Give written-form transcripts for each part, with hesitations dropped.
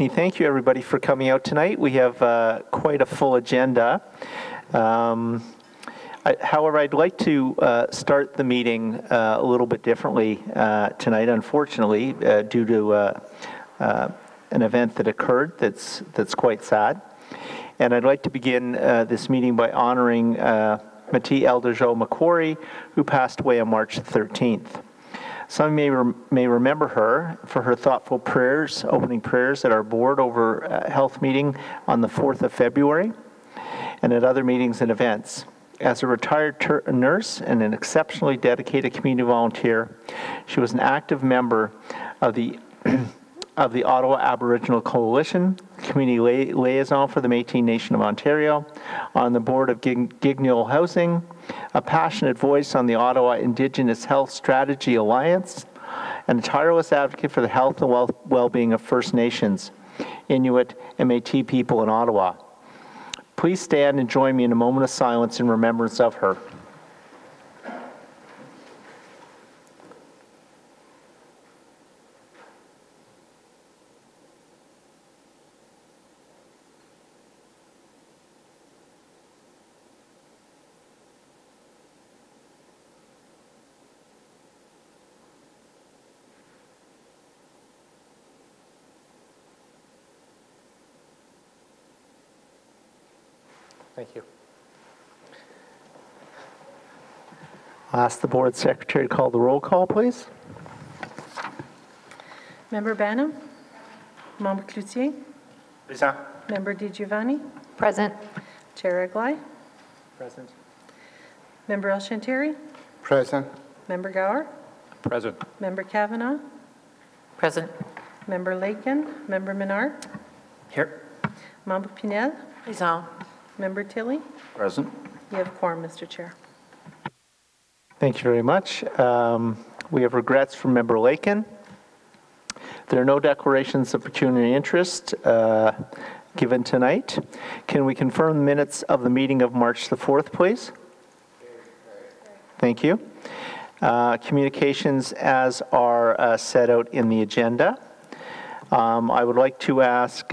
Anthony. Thank you, everybody, for coming out tonight. We have quite a full agenda. However, I'd like to start the meeting a little bit differently tonight, unfortunately, due to an event that occurred that's quite sad. And I'd like to begin this meeting by honoring Mati Elderjo Macquarie, who passed away on March 13th. Some may remember her for her thoughtful prayers, opening prayers at our board over health meeting on the 4th of February and at other meetings and events. As a retired nurse and an exceptionally dedicated community volunteer, she was an active member of the Ottawa Aboriginal Coalition, community liaison for the Métis Nation of Ontario, on the board of Gignol Housing, a passionate voice on the Ottawa Indigenous Health Strategy Alliance, and a tireless advocate for the health and well-being of First Nations, Inuit, and Métis people in Ottawa. Please stand and join me in a moment of silence in remembrance of her. Thank you. I'll ask the board secretary to call the roll call, please. Member Banham? Member Cloutier? Present. Member Di Giovanni? Present. Chair Eglai? Present. Member El-Shantari? Present. Member Gower? Present. Member Kavanagh? Present. Member Lakin? Member Menard? Here. Member Pinel? Present. Member Tilley? Present. You have a quorum, Mr. Chair. Thank you very much. We have regrets from Member Lakin. There are no declarations of pecuniary interest given tonight. Can we confirm the minutes of the meeting of March the 4th, please? Thank you. Communications as are set out in the agenda. I would like to ask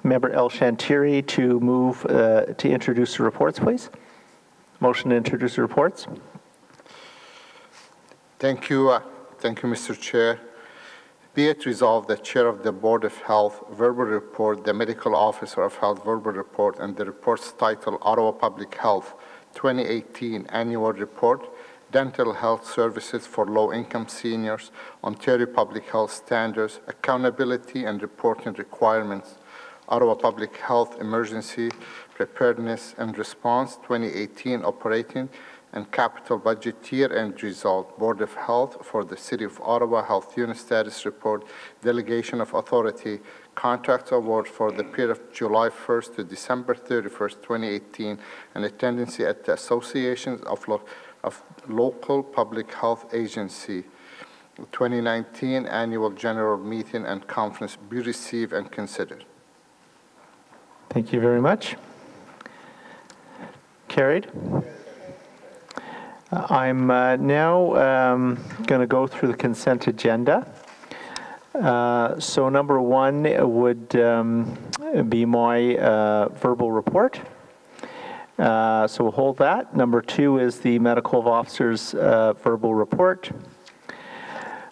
Member El-Shantari to move to introduce the reports, please. Motion to introduce the reports. Thank you, Mr. Chair. Be it resolved that Chair of the Board of Health verbal report, the Medical Officer of Health verbal report, and the reports titled Ottawa Public Health 2018 Annual Report, Dental Health Services for Low-Income Seniors, Ontario Public Health Standards, Accountability and Reporting Requirements, Ottawa Public Health Emergency Preparedness and Response 2018 Operating and Capital Budget Year-End Result, Board of Health for the City of Ottawa Health Unit Status Report, Delegation of Authority, Contract Award for the period of July 1st to December 31st, 2018, and attendance at the Associations of Local Public Health Agency 2019 Annual General Meeting and Conference be received and considered. Thank you very much. Carried. I'm now going to go through the consent agenda. So number one would be my verbal report. So we'll hold that. Number two is the medical officer's verbal report.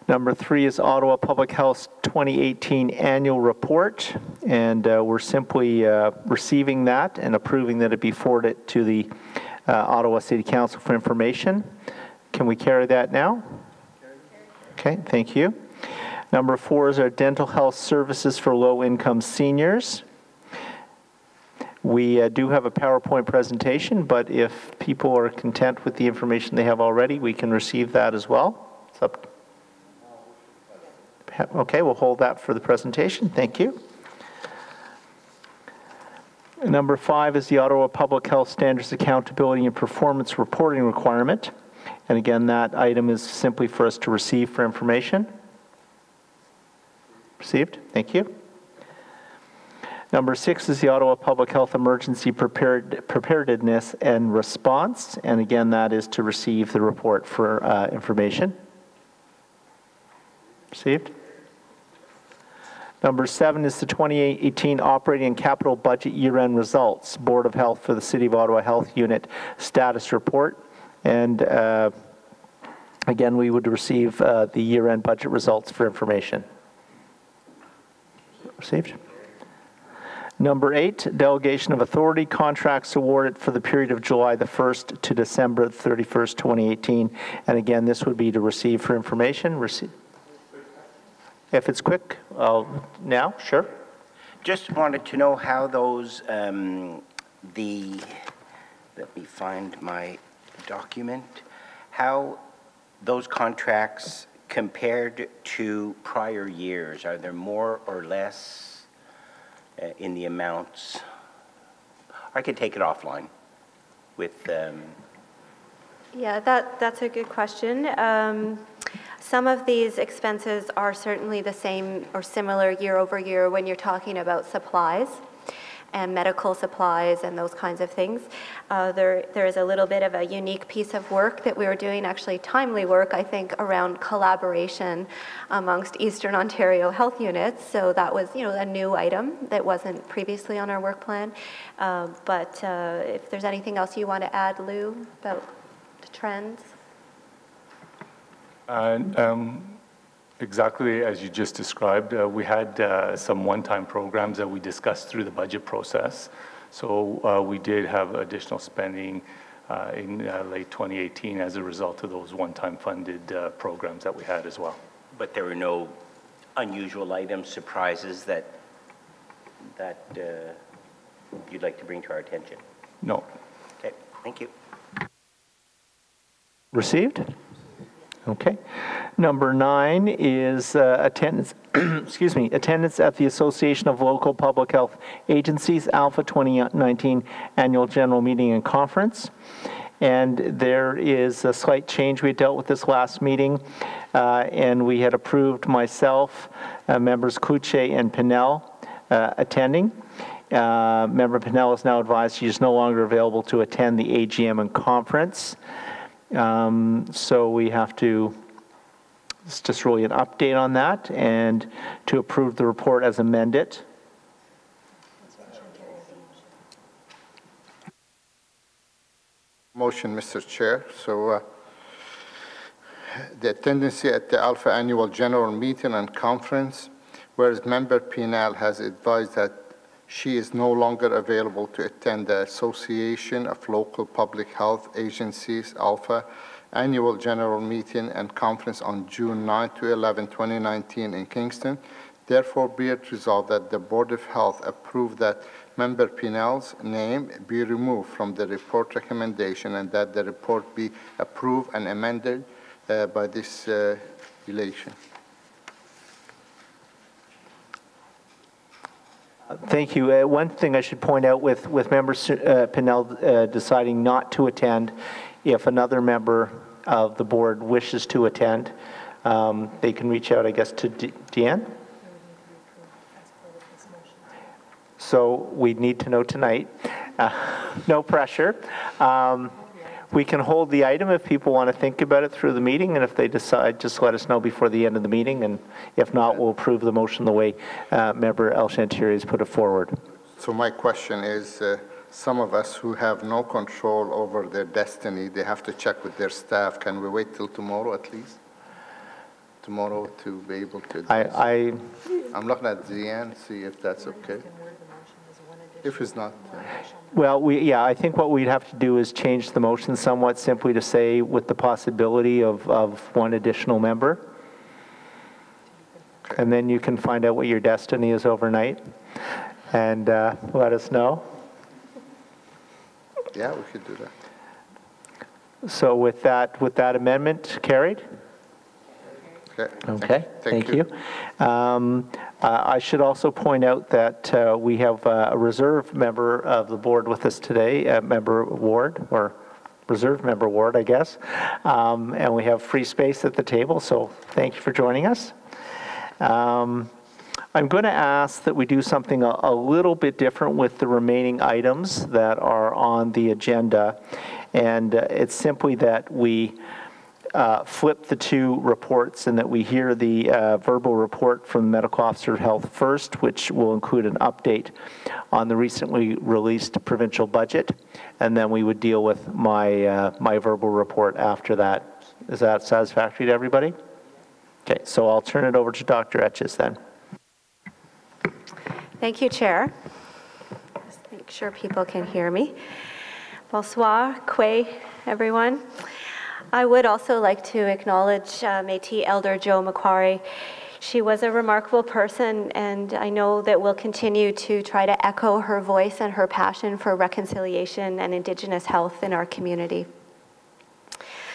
Number three is Ottawa Public Health 2018 Annual Report, and we're simply receiving that and approving that it be forwarded to the Ottawa City Council for information. Can we carry that now? Okay, thank you. Number four is our dental health services for low-income seniors. We do have a PowerPoint presentation, but if people are content with the information they have already, we can receive that as well. It's up. Okay, we'll hold that for the presentation. Thank you. Number five is the Ottawa Public Health Standards Accountability and Performance Reporting Requirement. And again, that item is simply for us to receive for information. Received. Thank you. Number six is the Ottawa Public Health Emergency Preparedness and Response. And again, that is to receive the report for information. Received. Number 7 is the 2018 operating and capital budget year-end results, Board of Health for the City of Ottawa Health Unit status report. And again, we would receive the year-end budget results for information. Received. Number 8, delegation of authority, contracts awarded for the period of July the 1st to December 31st, 2018. And again, this would be to receive for information. If it's quick, now, sure. Just wanted to know how those, let me find my document, how those contracts compared to prior years. Are there more or less in the amounts? I could take it offline with... Yeah, that's a good question. Some of these expenses are certainly the same or similar year over year when you're talking about supplies and medical supplies and those kinds of things. There is a little bit of a unique piece of work that we were doing, actually timely work, I think, around collaboration amongst Eastern Ontario health units. So that was, a new item that wasn't previously on our work plan. But if there's anything else you want to add, Lou, about the trends? Exactly as you just described, we had some one-time programs that we discussed through the budget process. So we did have additional spending in late 2018 as a result of those one-time funded programs that we had as well. But there were no unusual items, surprises that you'd like to bring to our attention? No. Okay, thank you. Received? Okay. Number 9 is attendance, excuse me, attendance at the Association of Local Public Health Agencies, ALPHA 2019 Annual General Meeting and Conference. And there is a slight change. We dealt with this last meeting, and we had approved myself, members Cloutier and Pinnell attending. Member Pinnell is now advised she is no longer available to attend the AGM and conference. So we have to, it's just really an update on that and to approve the report as amended. Motion, Mr. Chair. So the attendance at the ALPHA Annual General Meeting and Conference, whereas Member Pinnell has advised that she is no longer available to attend the Association of Local Public Health Agencies, ALPHA, Annual General Meeting and Conference on June 9 to 11, 2019 in Kingston. Therefore, be it resolved that the Board of Health approve that Member Pinnell's name be removed from the report recommendation and that the report be approved and amended by this relation. Thank you. One thing I should point out with Member Pinnell deciding not to attend, if another member of the board wishes to attend, they can reach out, I guess, to Deanne. So we need to know tonight. No pressure. We can hold the item if people want to think about it through the meeting, and if they decide, just let us know before the end of the meeting, and if not, we'll approve the motion the way Member El Chantieri has put it forward. So my question is, some of us who have no control over their destiny, they have to check with their staff. Can we wait till tomorrow at least? Tomorrow to be able to... I'm looking at Deanne, see if that's okay. If it's not... Well, I think what we'd have to do is change the motion somewhat, simply to say with the possibility of one additional member. Okay. And then you can find out what your destiny is overnight and let us know. Yeah, we could do that. So with that amendment carried? Okay. Thank you. I should also point out that we have a reserve member of the board with us today, Member Ward, or reserve member Ward, I guess. And we have free space at the table, so thank you for joining us. I'm going to ask that we do something a little bit different with the remaining items that are on the agenda. And it's simply that we flip the two reports and that we hear the verbal report from the Medical Officer of Health first, which will include an update on the recently released provincial budget, and then we would deal with my, my verbal report after that. Is that satisfactory to everybody? Okay, so I'll turn it over to Dr. Etches then. Thank you, Chair. Just make sure people can hear me. Bonsoir, Kwe, everyone. I would also like to acknowledge Métis Elder Jo Macquarie. She was a remarkable person, and I know that we'll continue to try to echo her voice and her passion for reconciliation and Indigenous health in our community.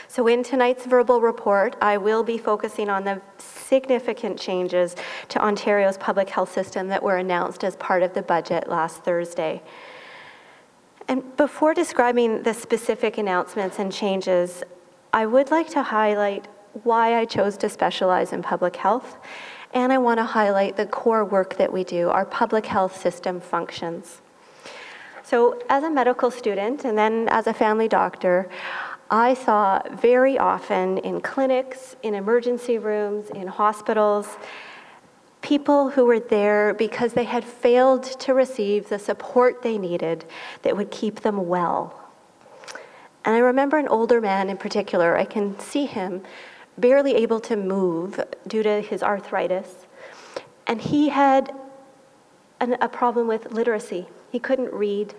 So in tonight's verbal report, I will be focusing on the significant changes to Ontario's public health system that were announced as part of the budget last Thursday. And before describing the specific announcements and changes, I would like to highlight why I chose to specialize in public health, and I want to highlight the core work that we do, our public health system functions. So as a medical student and then as a family doctor, I saw very often in clinics, in emergency rooms, in hospitals, people who were there because they had failed to receive the support they needed that would keep them well. And I remember an older man in particular, I can see him barely able to move due to his arthritis. And he had a problem with literacy. He couldn't read.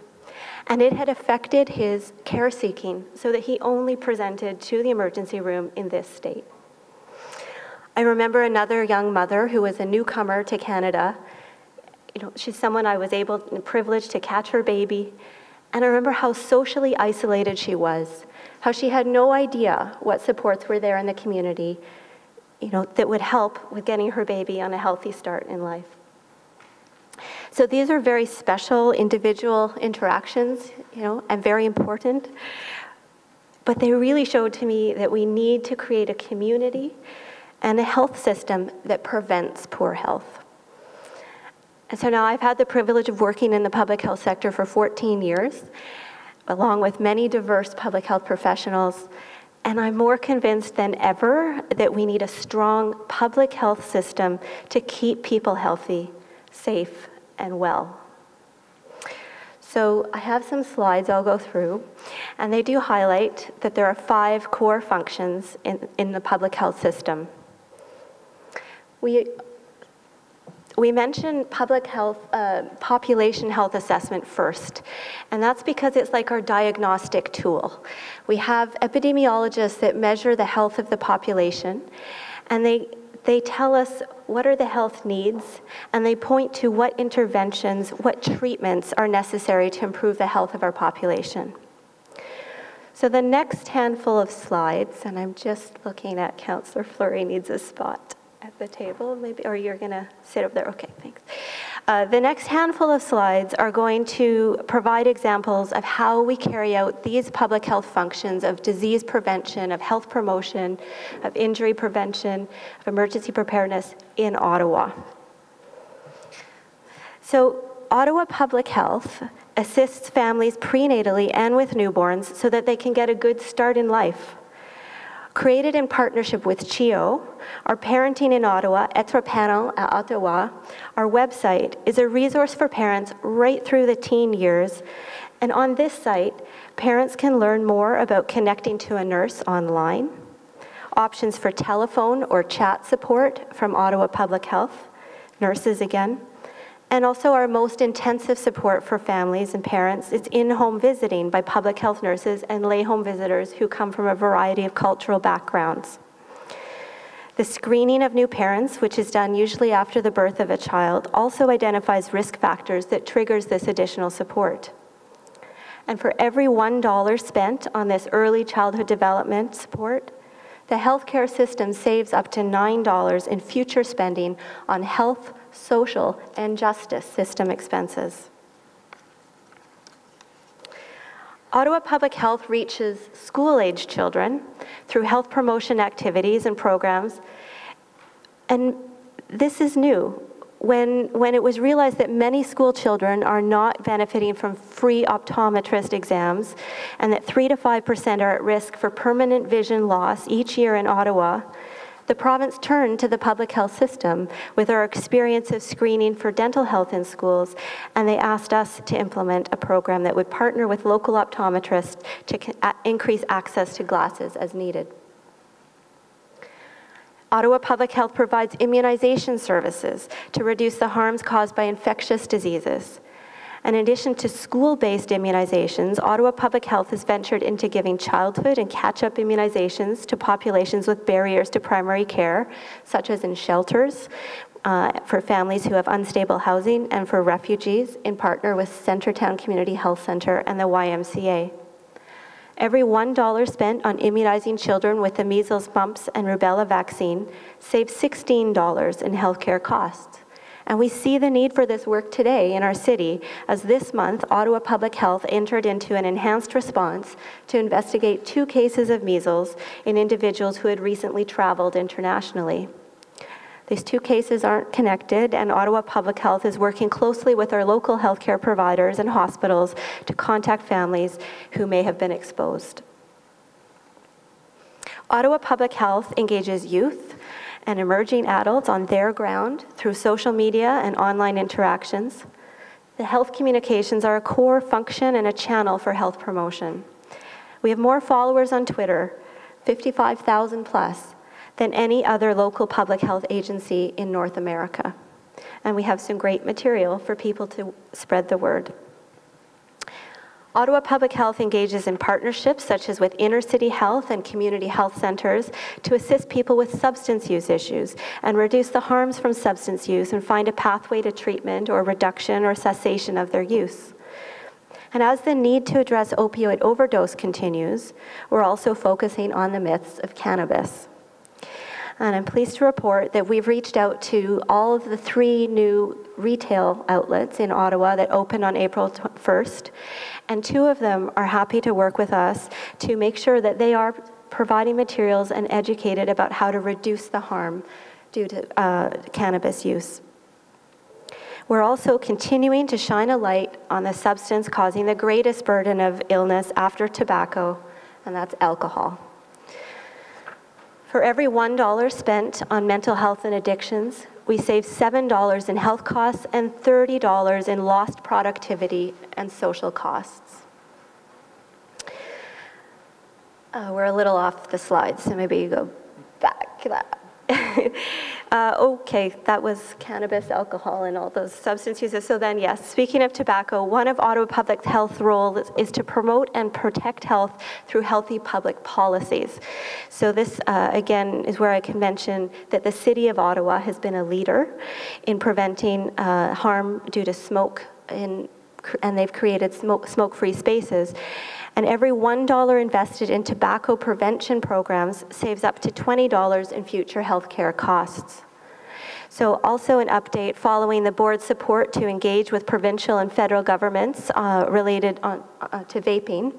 And it had affected his care seeking so that he only presented to the emergency room in this state. I remember another young mother who was a newcomer to Canada. You know, she's someone I was privileged to catch her baby. And I remember how socially isolated she was, how she had no idea what supports were there in the community, you know, that would help with getting her baby on a healthy start in life. So these are very special individual interactions, you know, and very important. But they really showed to me that we need to create a community and a health system that prevents poor health. And so now I've had the privilege of working in the public health sector for 14 years, along with many diverse public health professionals, and I'm more convinced than ever that we need a strong public health system to keep people healthy, safe, and well. So I have some slides I'll go through, and they do highlight that there are 5 core functions in the public health system. We mentioned public health, population health assessment first, and that's because it's like our diagnostic tool. We have epidemiologists that measure the health of the population, and they tell us what are the health needs, and they point to what interventions, what treatments are necessary to improve the health of our population. So the next handful of slides, and I'm just looking at Councillor Fleury needs a spot at the table, maybe, or you're going to sit over there. Okay, thanks. The next handful of slides are going to provide examples of how we carry out these public health functions of disease prevention, of health promotion, of injury prevention, of emergency preparedness in Ottawa. So Ottawa Public Health assists families prenatally and with newborns so that they can get a good start in life. Created in partnership with CHEO, our Parenting in Ottawa, Être Parent à Ottawa, our website is a resource for parents right through the teen years. And on this site, parents can learn more about connecting to a nurse online, options for telephone or chat support from Ottawa Public Health, nurses again, and also our most intensive support for families and parents is in-home visiting by public health nurses and lay home visitors who come from a variety of cultural backgrounds. The screening of new parents, which is done usually after the birth of a child, also identifies risk factors that triggers this additional support. And for every $1 spent on this early childhood development support, the healthcare system saves up to $9 in future spending on health, social, and justice system expenses. Ottawa Public Health reaches school-age children through health promotion activities and programs, and this is new. when it was realized that many school children are not benefiting from free optometrist exams and that 3 to 5% are at risk for permanent vision loss each year in Ottawa, the province turned to the public health system with our experience of screening for dental health in schools, and they asked us to implement a program that would partner with local optometrists to increase access to glasses as needed. Ottawa Public Health provides immunization services to reduce the harms caused by infectious diseases. And in addition to school-based immunizations, Ottawa Public Health has ventured into giving childhood and catch-up immunizations to populations with barriers to primary care, such as in shelters, for families who have unstable housing, and for refugees, in partner with Centretown Community Health Centre and the YMCA. Every $1 spent on immunizing children with the measles, mumps, and rubella vaccine saves $16 in healthcare costs. And we see the need for this work today in our city, as this month, Ottawa Public Health entered into an enhanced response to investigate 2 cases of measles in individuals who had recently traveled internationally. These 2 cases aren't connected, and Ottawa Public Health is working closely with our local healthcare providers and hospitals to contact families who may have been exposed. Ottawa Public Health engages youth and emerging adults on their ground through social media and online interactions. The health communications are a core function and a channel for health promotion. We have more followers on Twitter, 55,000 plus, than any other local public health agency in North America. And we have some great material for people to spread the word. Ottawa Public Health engages in partnerships such as with inner city health and community health centers to assist people with substance use issues and reduce the harms from substance use and find a pathway to treatment or reduction or cessation of their use. And as the need to address opioid overdose continues, we're also focusing on the myths of cannabis. And I'm pleased to report that we've reached out to all of the 3 new retail outlets in Ottawa that opened on April 1st, and 2 of them are happy to work with us to make sure that they are providing materials and educated about how to reduce the harm due to cannabis use. We're also continuing to shine a light on the substance causing the greatest burden of illness after tobacco, and that's alcohol. For every $1 spent on mental health and addictions, we save $7 in health costs and $30 in lost productivity and social costs. We're a little off the slides, so maybe you go back to that. Okay, that was cannabis, alcohol, and all those substance uses. So then, yes, speaking of tobacco, one of Ottawa Public Health's roles is to promote and protect health through healthy public policies. So this, again, is where I can mention that the City of Ottawa has been a leader in preventing harm due to smoke, and they've created smoke-free spaces. And every $1 invested in tobacco prevention programs saves up to $20 in future healthcare costs. So also an update following the board's support to engage with provincial and federal governments related to vaping.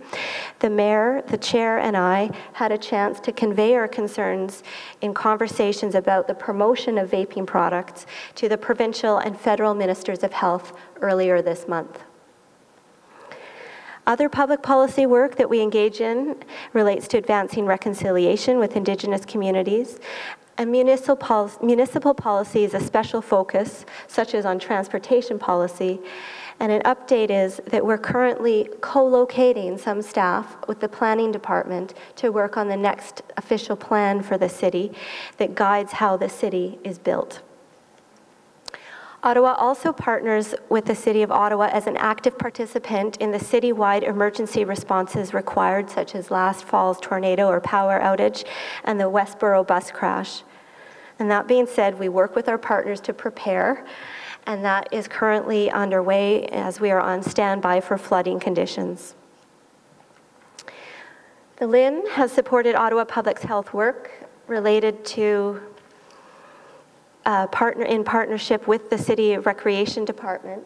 The mayor, the chair, and I had a chance to convey our concerns in conversations about the promotion of vaping products to the provincial and federal ministers of health earlier this month. Other public policy work that we engage in relates to advancing reconciliation with Indigenous communities. And municipal policy is a special focus, such as on transportation policy. And an update is that we're currently co-locating some staff with the planning department to work on the next official plan for the city that guides how the city is built. Ottawa also partners with the City of Ottawa as an active participant in the citywide emergency responses required, such as last fall's tornado or power outage and the Westboro bus crash. And that being said, we work with our partners to prepare, and that is currently underway as we are on standby for flooding conditions. The LHIN has supported Ottawa Public Health work related to in partnership with the City Recreation Department.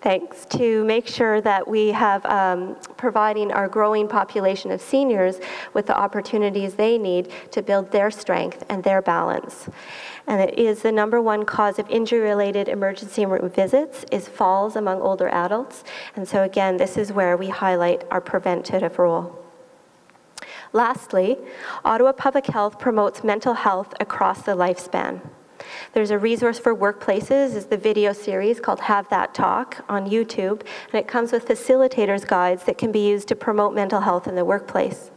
thanks, to make sure that we have providing our growing population of seniors with the opportunities they need to build their strength and their balance. And it is the #1 cause of injury-related emergency room visits is falls among older adults. And so again, this is where we highlight our preventative role. Lastly, Ottawa Public Health promotes mental health across the lifespan. There's a resource for workplaces, is the video series called Have That Talk on YouTube, and it comes with facilitators' guides that can be used to promote mental health in the workplace.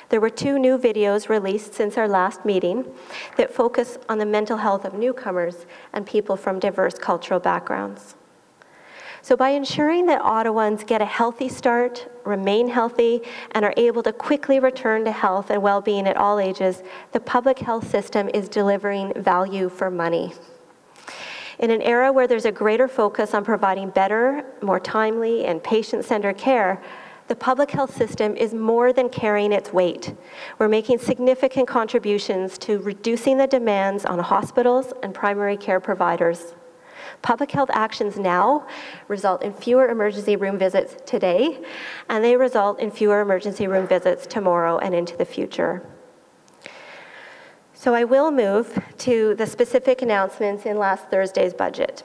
There were 2 new videos released since our last meeting that focus on the mental health of newcomers and people from diverse cultural backgrounds. So by ensuring that Ottawans get a healthy start, remain healthy, and are able to quickly return to health and well-being at all ages, the public health system is delivering value for money. In an era where there's a greater focus on providing better, more timely, and patient-centered care, the public health system is more than carrying its weight. We're making significant contributions to reducing the demands on hospitals and primary care providers. Public health actions now result in fewer emergency room visits today, and they result in fewer emergency room visits tomorrow and into the future. So I will move to the specific announcements in last Thursday's budget.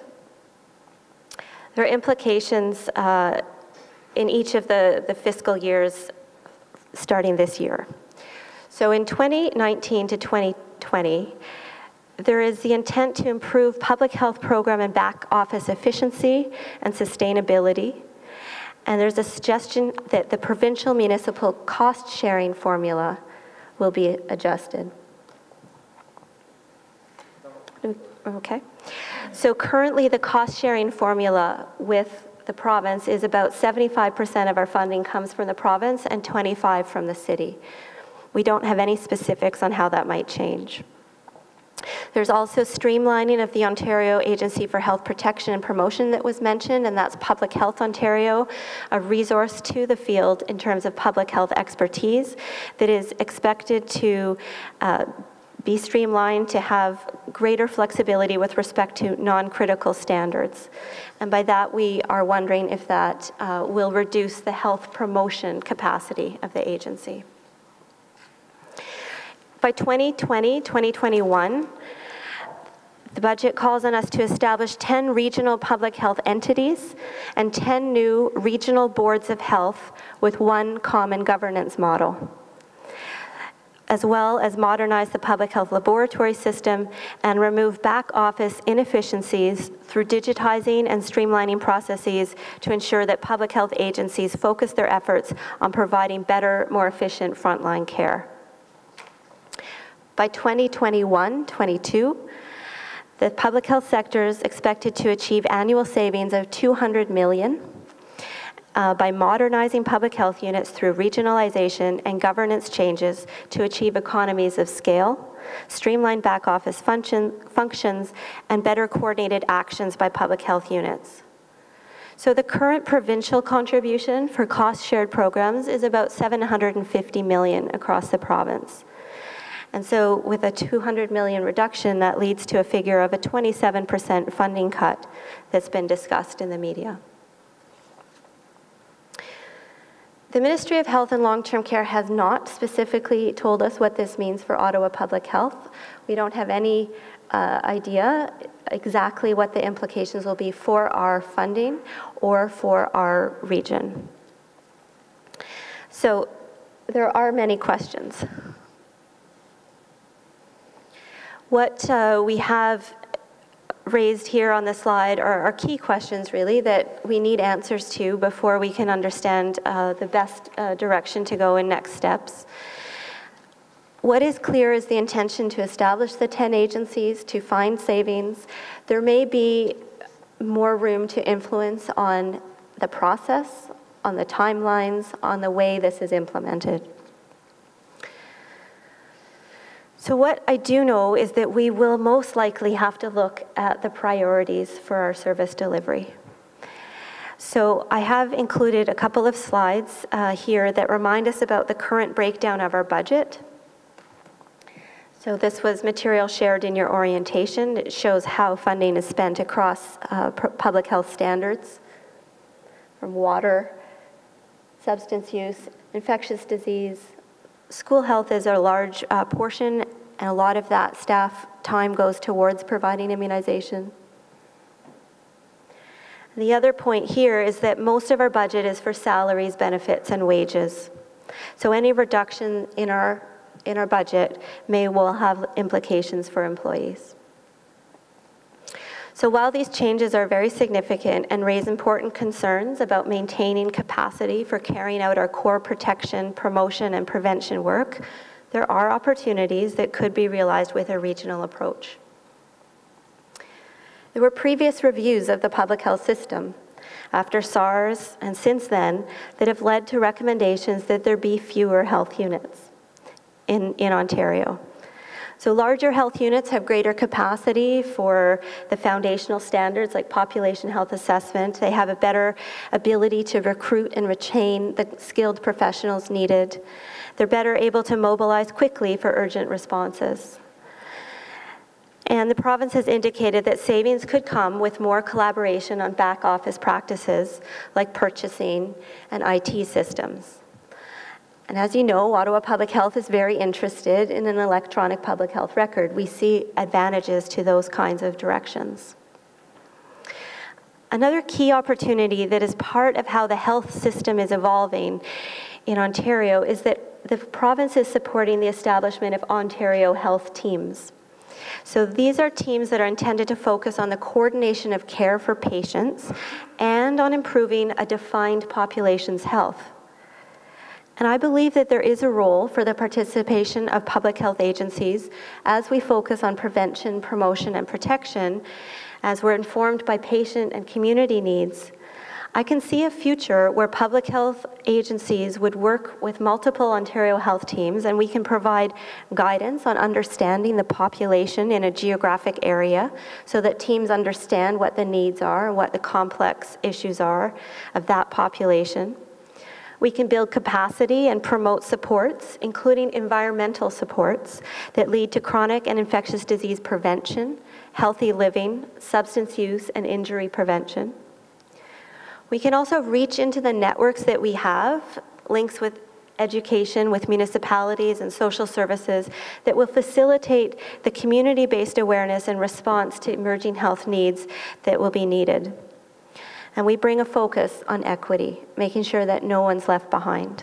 There are implications in each of the fiscal years starting this year. So in 2019 to 2020, there is the intent to improve public health program and back office efficiency and sustainability. And there's a suggestion that the provincial municipal cost sharing formula will be adjusted. Okay. So currently the cost sharing formula with the province is about 75% of our funding comes from the province and 25% from the city. We don't have any specifics on how that might change. There's also streamlining of the Ontario Agency for Health Protection and Promotion that was mentioned, and that's Public Health Ontario, a resource to the field in terms of public health expertise that is expected to be streamlined to have greater flexibility with respect to non-critical standards. And by that, we are wondering if that will reduce the health promotion capacity of the agency. By 2020, 2021, the budget calls on us to establish 10 regional public health entities and 10 new regional boards of health with one common governance model, as well as modernize the public health laboratory system and remove back office inefficiencies through digitizing and streamlining processes to ensure that public health agencies focus their efforts on providing better, more efficient frontline care. By 2021-22, the public health sector is expected to achieve annual savings of $200 million by modernizing public health units through regionalization and governance changes to achieve economies of scale, streamlined back office functions, and better coordinated actions by public health units. So the current provincial contribution for cost-shared programs is about $750 million across the province. And so with a $200 million reduction, that leads to a figure of a 27% funding cut that's been discussed in the media. The Ministry of Health and Long-Term Care has not specifically told us what this means for Ottawa Public Health. We don't have any idea exactly what the implications will be for our funding or for our region. So there are many questions. What we have raised here on the slide are key questions, really, that we need answers to before we can understand the best direction to go in next steps. What is clear is the intention to establish the 10 agencies to find savings. There may be more room to influence on the process, on the timelines, on the way this is implemented. So what I do know is that we will most likely have to look at the priorities for our service delivery. So I have included a couple of slides here that remind us about the current breakdown of our budget. So this was material shared in your orientation. It shows how funding is spent across public health standards. from water, substance use, infectious disease. School health is a large portion, and a lot of that staff time goes towards providing immunization. The other point here is that most of our budget is for salaries, benefits, and wages. So any reduction in our budget may well have implications for employees. So while these changes are very significant and raise important concerns about maintaining capacity for carrying out our core protection, promotion, and prevention work, there are opportunities that could be realized with a regional approach. There were previous reviews of the public health system after SARS and since then that have led to recommendations that there be fewer health units in Ontario. So larger health units have greater capacity for the foundational standards like population health assessment. They have a better ability to recruit and retain the skilled professionals needed. They're better able to mobilize quickly for urgent responses. And the province has indicated that savings could come with more collaboration on back office practices like purchasing and IT systems. And as you know, Ottawa Public Health is very interested in an electronic public health record. We see advantages to those kinds of directions. Another key opportunity that is part of how the health system is evolving in Ontario is that the province is supporting the establishment of Ontario Health Teams. So these are teams that are intended to focus on the coordination of care for patients and on improving a defined population's health. And I believe that there is a role for the participation of public health agencies as we focus on prevention, promotion, and protection, as we're informed by patient and community needs. I can see a future where public health agencies would work with multiple Ontario health teams, and we can provide guidance on understanding the population in a geographic area so that teams understand what the needs are and what the complex issues are of that population. We can build capacity and promote supports, including environmental supports that lead to chronic and infectious disease prevention, healthy living, substance use, and injury prevention. We can also reach into the networks that we have, links with education, with municipalities and social services that will facilitate the community-based awareness and response to emerging health needs that will be needed. And we bring a focus on equity, making sure that no one's left behind.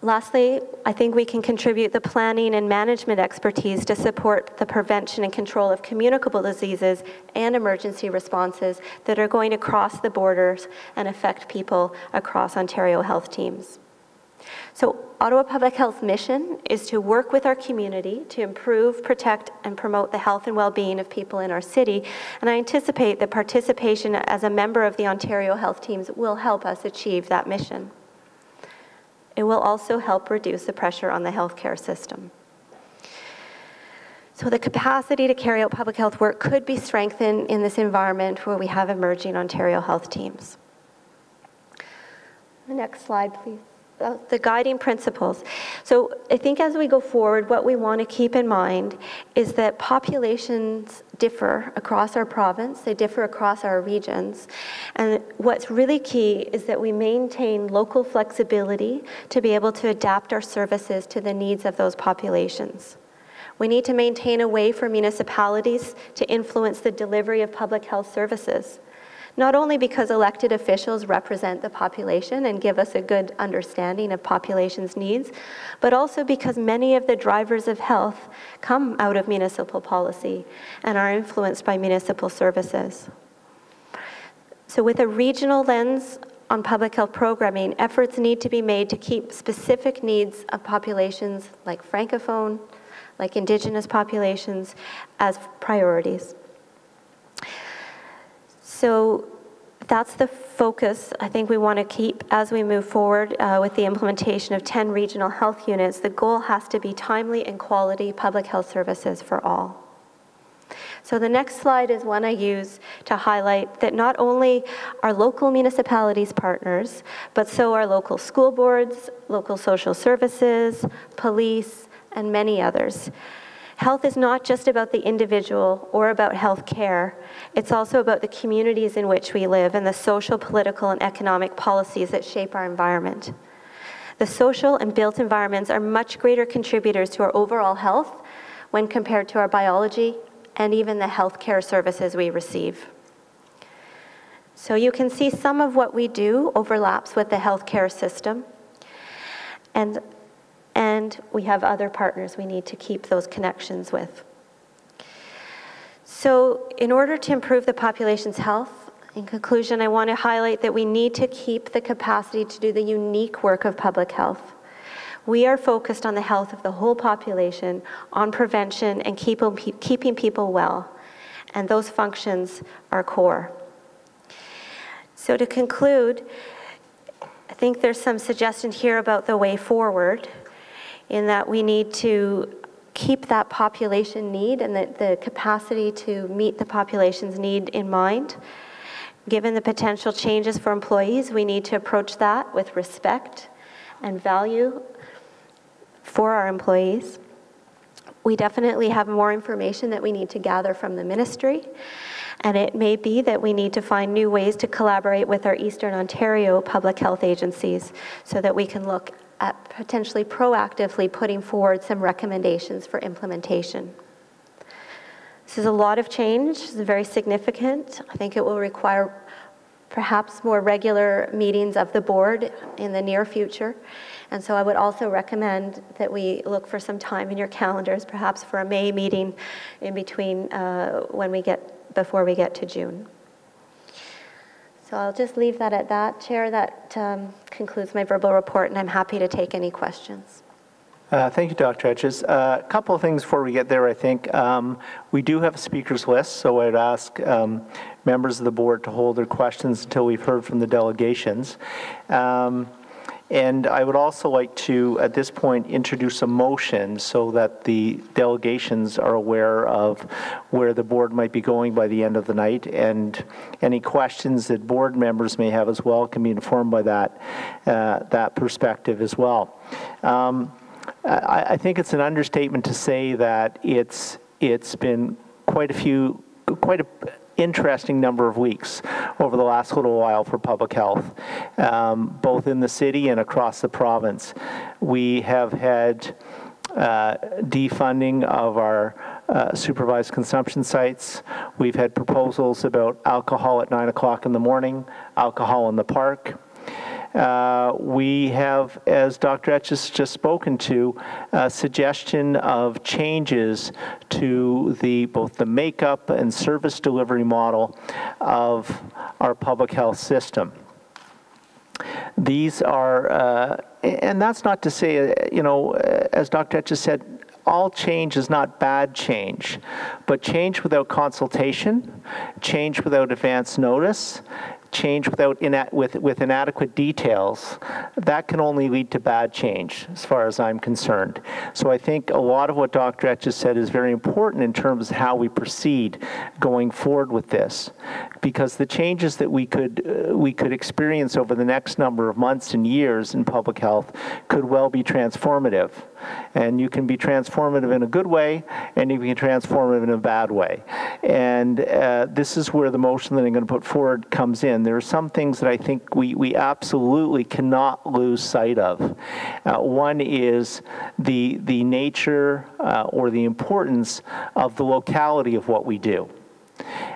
Lastly, I think we can contribute the planning and management expertise to support the prevention and control of communicable diseases and emergency responses that are going to cross the borders and affect people across Ontario health teams. So Ottawa Public Health's mission is to work with our community to improve, protect, and promote the health and well-being of people in our city, and I anticipate that participation as a member of the Ontario health teams will help us achieve that mission. It will also help reduce the pressure on the healthcare system. So the capacity to carry out public health work could be strengthened in this environment where we have emerging Ontario health teams. The next slide, please. The guiding principles. So I think as we go forward, what we want to keep in mind is that populations differ across our province, they differ across our regions, and what's really key is that we maintain local flexibility to be able to adapt our services to the needs of those populations. We need to maintain a way for municipalities to influence the delivery of public health services, not only because elected officials represent the population and give us a good understanding of population's needs, but also because many of the drivers of health come out of municipal policy and are influenced by municipal services. So with a regional lens on public health programming, efforts need to be made to keep specific needs of populations like Francophone, like Indigenous populations, as priorities. So that's the focus I think we want to keep as we move forward with the implementation of 10 regional health units. The goal has to be timely and quality public health services for all. So the next slide is one I use to highlight that not only are local municipalities partners, but so are local school boards, local social services, police, and many others. Health is not just about the individual or about health care. It's also about the communities in which we live and the social, political, and economic policies that shape our environment. The social and built environments are much greater contributors to our overall health when compared to our biology and even the health care services we receive. So you can see some of what we do overlaps with the healthcare system, and we have other partners we need to keep those connections with. So in order to improve the population's health, in conclusion, I want to highlight that we need to keep the capacity to do the unique work of public health. We are focused on the health of the whole population, on prevention and keeping people well, and those functions are core. So to conclude, I think there's some suggestion here about the way forward, in that we need to keep that population need and the capacity to meet the population's need in mind. Given the potential changes for employees, we need to approach that with respect and value for our employees. We definitely have more information that we need to gather from the ministry, and it may be that we need to find new ways to collaborate with our Eastern Ontario public health agencies so that we can look at potentially proactively putting forward some recommendations for implementation. This is a lot of change. It's very significant. I think it will require perhaps more regular meetings of the board in the near future. And so I would also recommend that we look for some time in your calendars, perhaps for a May meeting in between before we get to June. So I'll just leave that at that, Chair. That concludes my verbal report, and I'm happy to take any questions. Thank you, Dr. Etches. A couple of things before we get there, I think. We do have a speakers list, so I'd ask members of the board to hold their questions until we've heard from the delegations. And I would also like to, at this point, introduce a motion so that the delegations are aware of where the board might be going by the end of the night, and any questions that board members may have as well can be informed by that perspective as well. I think it's an understatement to say that it's been quite an interesting number of weeks over the last little while for public health, both in the city and across the province. We have had defunding of our supervised consumption sites. We've had proposals about alcohol at 9 o'clock in the morning, alcohol in the park. We have, as Dr. Etches just spoken to, a suggestion of changes to both the makeup and service delivery model of our public health system. These are, and that's not to say, as Dr. Etches said, all change is not bad change, but change without consultation, change without advance notice, change with inadequate details, that can only lead to bad change, as far as I'm concerned. So I think a lot of what Dr. Etches said is very important in terms of how we proceed going forward with this, because the changes that we could experience over the next number of months and years in public health could well be transformative. And you can be transformative in a good way, and you can be transformative in a bad way. And this is where the motion that I'm going to put forward comes in. There are some things that I think we absolutely cannot lose sight of. One is the nature or the importance of the locality of what we do.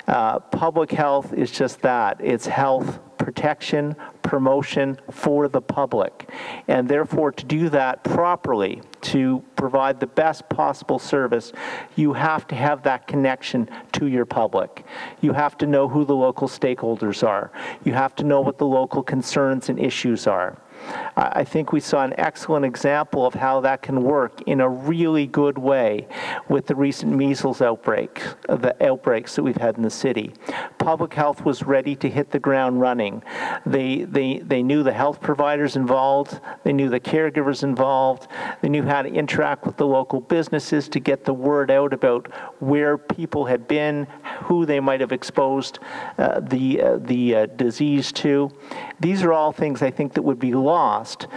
Public health is just that. It's health protection, promotion for the public. And therefore, to do that properly, to provide the best possible service, you have to have that connection to your public. You have to know who the local stakeholders are. You have to know what the local concerns and issues are. I think we saw an excellent example of how that can work in a really good way with the recent measles outbreaks that we've had in the city. Public health was ready to hit the ground running. They knew the health providers involved, they knew the caregivers involved, they knew how to interact with the local businesses to get the word out about where people had been, who they might have exposed the disease to. These are all things I think that would be lost,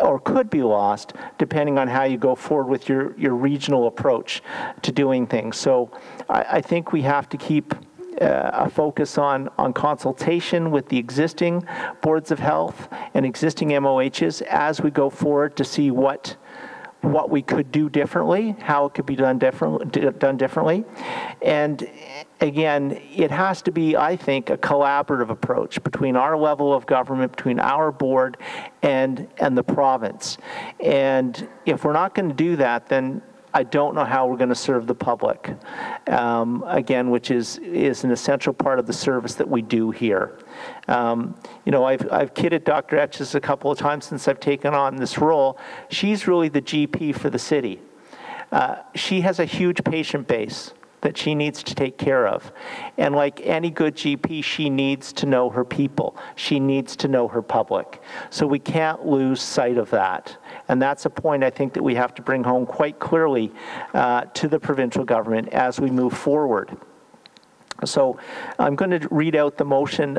or could be lost, depending on how you go forward with your regional approach to doing things. So I think we have to keep a focus on consultation with the existing boards of health and existing MOHs as we go forward to see what we could do differently, how it could be done differently. And again, it has to be, I think, a collaborative approach between our level of government, between our board and the province. And if we're not going to do that, then I don't know how we're going to serve the public, again, which is an essential part of the service that we do here. You know, I've kidded Dr. Etches a couple of times since I've taken on this role. She's really the GP for the city. She has a huge patient base that she needs to take care of. And like any good GP, she needs to know her people. She needs to know her public. So we can't lose sight of that. And that's a point I think that we have to bring home quite clearly to the provincial government as we move forward. So I'm going to read out the motion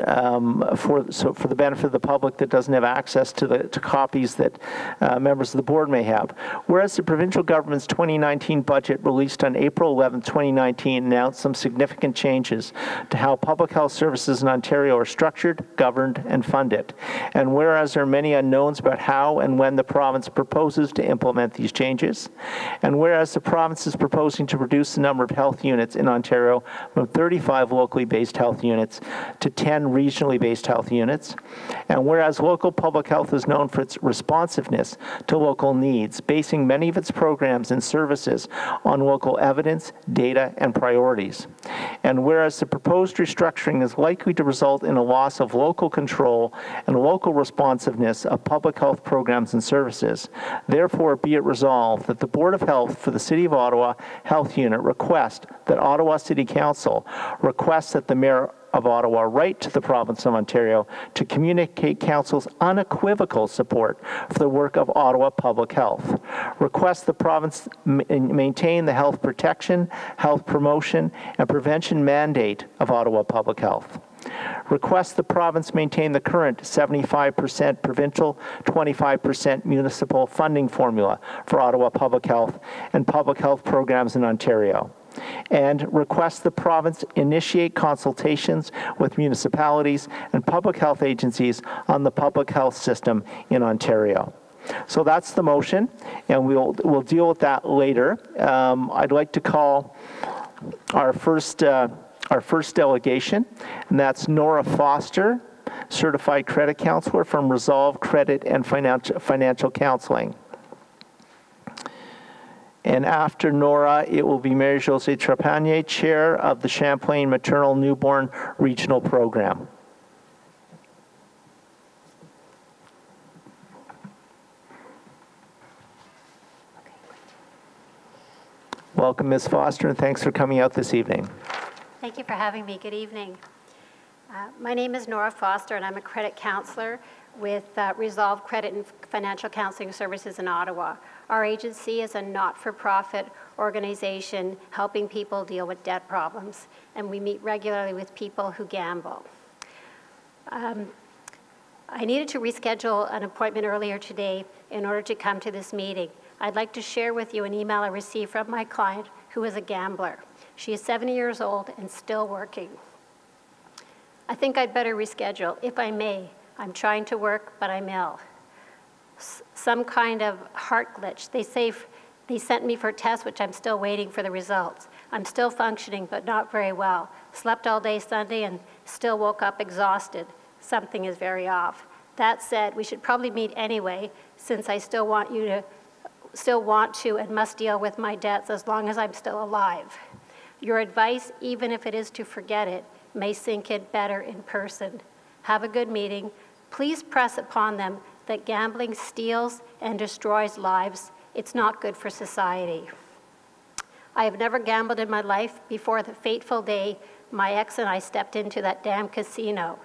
for the benefit of the public that doesn't have access to copies that members of the board may have. Whereas the provincial government's 2019 budget released on April 11, 2019 announced some significant changes to how public health services in Ontario are structured, governed, and funded. And whereas there are many unknowns about how and when the province proposes to implement these changes, and whereas the province is proposing to reduce the number of health units in Ontario from 35 locally based health units to 10 regionally based health units. And whereas local public health is known for its responsiveness to local needs, basing many of its programs and services on local evidence, data, and priorities. And whereas the proposed restructuring is likely to result in a loss of local control and local responsiveness of public health programs and services, therefore be it resolved that the Board of Health for the City of Ottawa Health Unit request that Ottawa City Council requests that the Mayor of Ottawa write to the Province of Ontario to communicate Council's unequivocal support for the work of Ottawa Public Health. Request the province maintain the health protection, health promotion, and prevention mandate of Ottawa Public Health. Request the province maintain the current 75% provincial, 25% municipal funding formula for Ottawa Public Health and public health programs in Ontario. And request the province initiate consultations with municipalities and public health agencies on the public health system in Ontario. So that's the motion, and we'll deal with that later. I'd like to call our first delegation, and that's Nora Foster, Certified Credit Counselor from Resolve Credit and Financial Counseling. And after Nora, it will be Mary-Josée Trepanier, Chair of the Champlain Maternal Newborn Regional Program. Welcome, Ms. Foster, and thanks for coming out this evening. Thank you for having me. Good evening. My name is Nora Foster, and I'm a credit counselor with Resolve Credit and Financial Counseling Services in Ottawa. Our agency is a not-for-profit organization helping people deal with debt problems, and we meet regularly with people who gamble. I needed to reschedule an appointment earlier today in order to come to this meeting. I'd like to share with you an email I received from my client who is a gambler. She is 70 years old and still working. I think I'd better reschedule, if I may. I'm trying to work, but I'm ill. Some kind of heart glitch. They sent me for tests, which I'm still waiting for the results. I'm still functioning, but not very well. Slept all day Sunday and still woke up exhausted. Something is very off. That said, we should probably meet anyway, since I still want to and must deal with my debts as long as I'm still alive. Your advice, even if it is to forget it, may sink in better in person. Have a good meeting. Please press upon them that gambling steals and destroys lives. It's not good for society. I have never gambled in my life before the fateful day my ex and I stepped into that damn casino.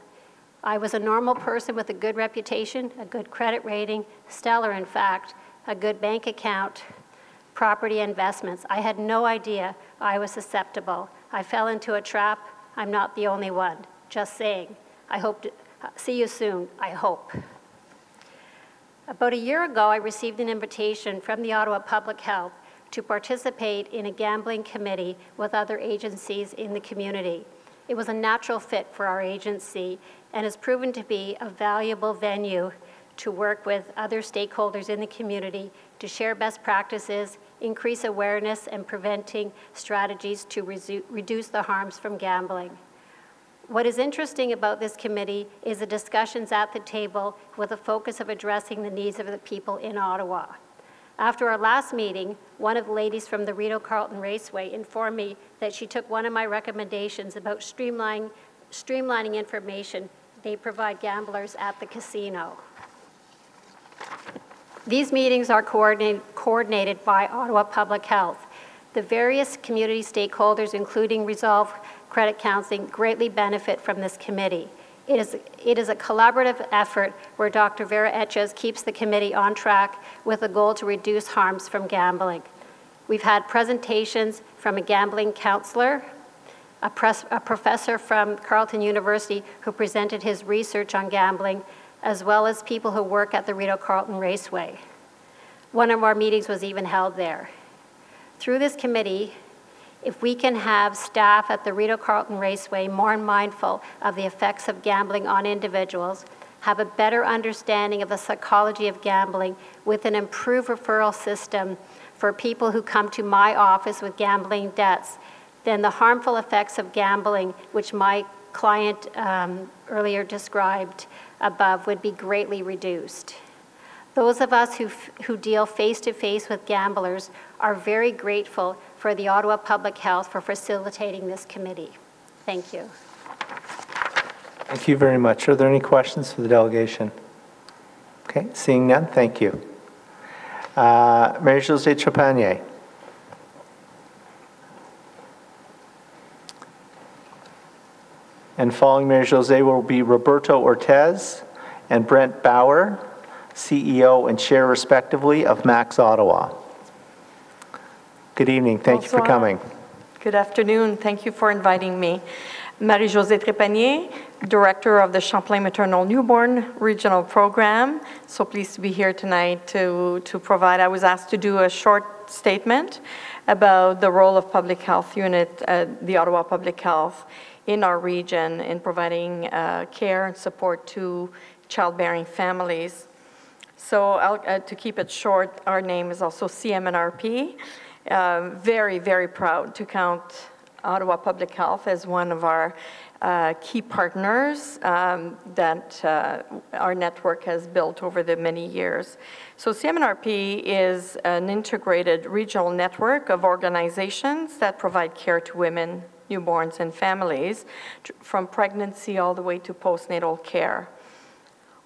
I was a normal person with a good reputation, a good credit rating, stellar in fact, a good bank account, property investments. I had no idea I was susceptible. I fell into a trap. I'm not the only one. Just saying. I hope to see you soon, I hope. About a year ago, I received an invitation from the Ottawa Public Health to participate in a gambling committee with other agencies in the community. It was a natural fit for our agency and has proven to be a valuable venue to work with other stakeholders in the community to share best practices, increase awareness, and preventing strategies to reduce the harms from gambling. What is interesting about this committee is the discussions at the table with a focus of addressing the needs of the people in Ottawa. After our last meeting, one of the ladies from the Rideau Carleton Raceway informed me that she took one of my recommendations about streamlining information they provide gamblers at the casino. These meetings are coordinated by Ottawa Public Health. The various community stakeholders, including Resolve Credit Counseling, greatly benefit from this committee. It is a collaborative effort where Dr. Vera Etches keeps the committee on track with a goal to reduce harms from gambling. We've had presentations from a gambling counselor, a professor from Carleton University who presented his research on gambling, as well as people who work at the Rideau Carleton Raceway. One of our meetings was even held there. Through this committee, if we can have staff at the Rideau Carleton Raceway more mindful of the effects of gambling on individuals, have a better understanding of the psychology of gambling with an improved referral system for people who come to my office with gambling debts, then the harmful effects of gambling, which my client earlier described above, would be greatly reduced. Those of us who deal face-to-face with gamblers are very grateful for the Ottawa Public Health for facilitating this committee. Thank you. Thank you very much. Are there any questions for the delegation? Okay, seeing none, thank you. Marie-Josée Trepanier. And following Marie-Josée will be Roberto Ortez and Brent Bauer, CEO and Chair respectively of Max Ottawa. Good evening, thank you for coming. Good afternoon, thank you for inviting me. Marie-Josée Trepanier, Director of the Champlain Maternal Newborn Regional Program. So pleased to be here tonight to provide, I was asked to do a short statement about the role of public health unit, the Ottawa Public Health in our region in providing care and support to childbearing families. So to keep it short, our name is also CMNRP. Very, very proud to count Ottawa Public Health as one of our key partners that our network has built over the many years. So CMNRP is an integrated regional network of organizations that provide care to women, newborns, and families from pregnancy all the way to postnatal care.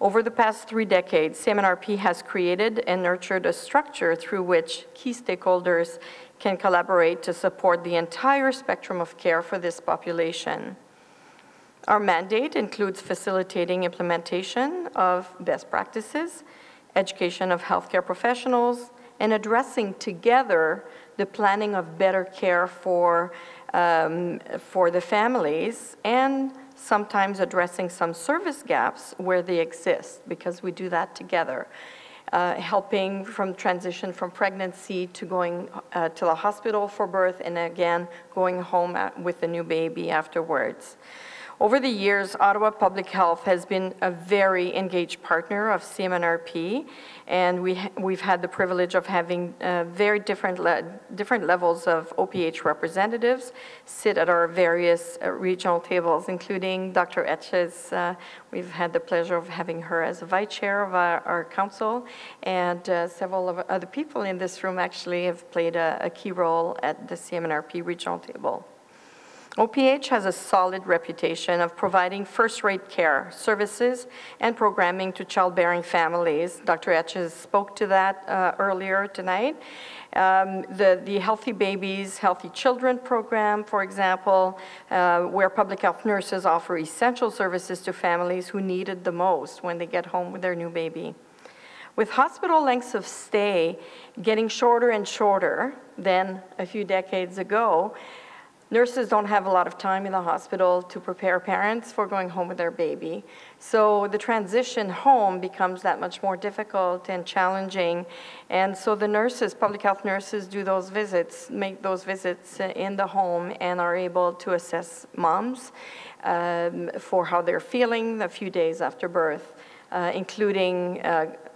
Over the past 3 decades, CMNRP has created and nurtured a structure through which key stakeholders can collaborate to support the entire spectrum of care for this population. Our mandate includes facilitating implementation of best practices, education of healthcare professionals, and addressing together the planning of better care for the families, and sometimes addressing some service gaps where they exist, because we do that together. Helping from transition from pregnancy to going to the hospital for birth, and again, going home with the new baby afterwards. Over the years, Ottawa Public Health has been a very engaged partner of CMNRP, and we've had the privilege of having very different levels of OPH representatives sit at our various regional tables, including Dr. Etches. We've had the pleasure of having her as a vice chair of our council, and several of other people in this room actually have played a key role at the CMNRP regional table. OPH has a solid reputation of providing first-rate care, services, and programming to childbearing families. Dr. Etches spoke to that earlier tonight. The Healthy Babies, Healthy Children program, for example, where public health nurses offer essential services to families who need it the most when they get home with their new baby. With hospital lengths of stay getting shorter and shorter than a few decades ago, Nurses don't have a lot of time in the hospital to prepare parents for going home with their baby. So the transition home becomes that much more difficult and challenging. And so the nurses, public health nurses, do those visits, make those visits in the home and are able to assess moms for how they're feeling a few days after birth, including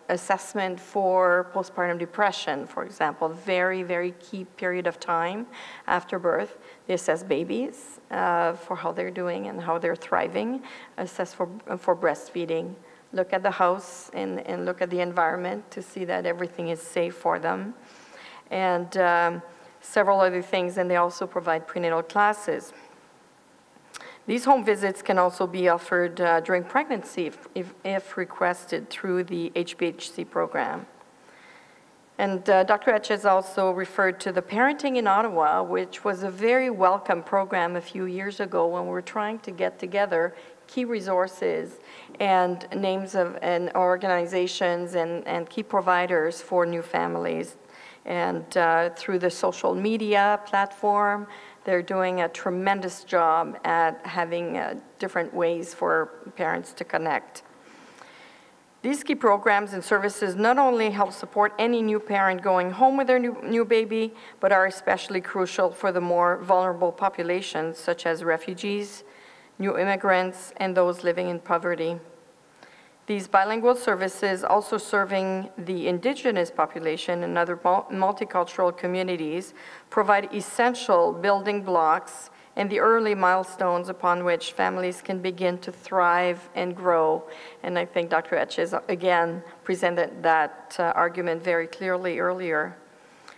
assessment for postpartum depression, for example, very, very key period of time after birth. They assess babies for how they're doing and how they're thriving, assess for breastfeeding, look at the house and look at the environment to see that everything is safe for them, and several other things, and they also provide prenatal classes. These home visits can also be offered during pregnancy if requested through the HPHC program. And Dr. Etches also referred to the Parenting in Ottawa, which was a very welcome program a few years ago when we were trying to get together key resources and names of and organizations and key providers for new families. And through the social media platform, they're doing a tremendous job at having different ways for parents to connect. These key programs and services not only help support any new parent going home with their new baby, but are especially crucial for the more vulnerable populations, such as refugees, new immigrants, and those living in poverty. These bilingual services, also serving the Indigenous population and other multicultural communities, provide essential building blocks and the early milestones upon which families can begin to thrive and grow. And I think Dr. Etches again presented that argument very clearly earlier.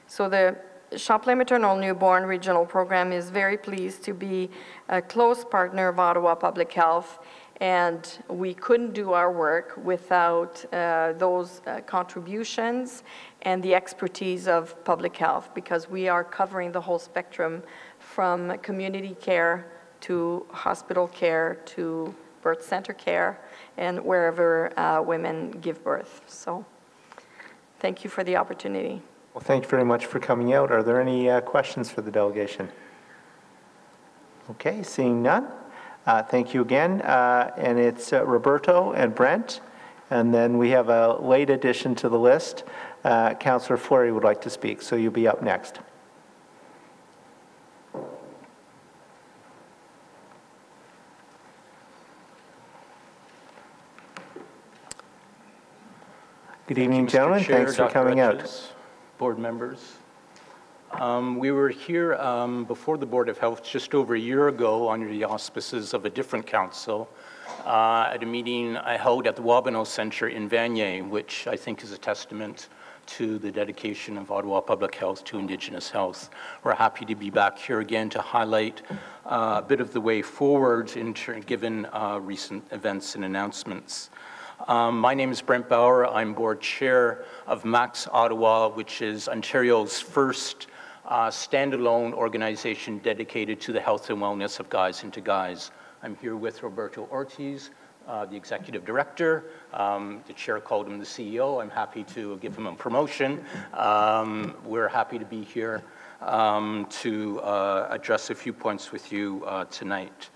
So the Champlain Maternal Newborn Regional Program is very pleased to be a close partner of Ottawa Public Health, and we couldn't do our work without those contributions and the expertise of public health, because we are covering the whole spectrum from community care to hospital care to birth center care and wherever women give birth. So thank you for the opportunity. Well, thank you very much for coming out. Are there any questions for the delegation? Okay, seeing none. Thank you again. And it's Roberto and Brent. And then we have a late addition to the list. Councillor Fleury would like to speak, so you'll be up next. Good evening, gentlemen. Chair, Thanks for Dr. coming out. Etches, board members. We were here before the Board of Health just over a year ago under the auspices of a different council at a meeting I held at the Wabeno Centre in Vanier, which I think is a testament to the dedication of Ottawa Public Health to Indigenous health. We're happy to be back here again to highlight a bit of the way forward given recent events and announcements. My name is Brent Bauer. I'm board chair of Max Ottawa, which is Ontario's first standalone organization dedicated to the health and wellness of guys and to guys. I'm here with Roberto Ortiz, the executive director. The chair called him the CEO. I'm happy to give him a promotion. We're happy to be here to address a few points with you tonight.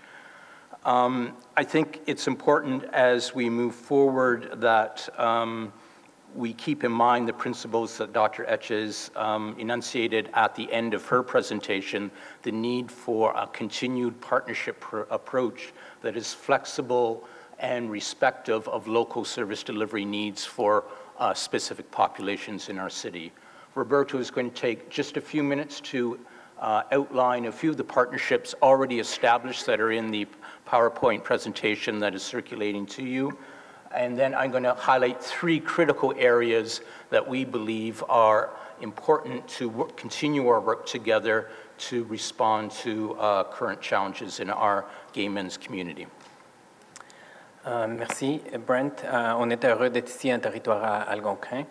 I think it's important as we move forward that we keep in mind the principles that Dr. Etches enunciated at the end of her presentation, the need for a continued partnership approach that is flexible and respective of local service delivery needs for specific populations in our city. Roberto is going to take just a few minutes to outline a few of the partnerships already established that are in the PowerPoint presentation that is circulating to you. And then I'm going to highlight three critical areas that we believe are important to continue our work together to respond to current challenges in our gay men's community. Merci, Brent. On est heureux d'être ici en territoire algonquin.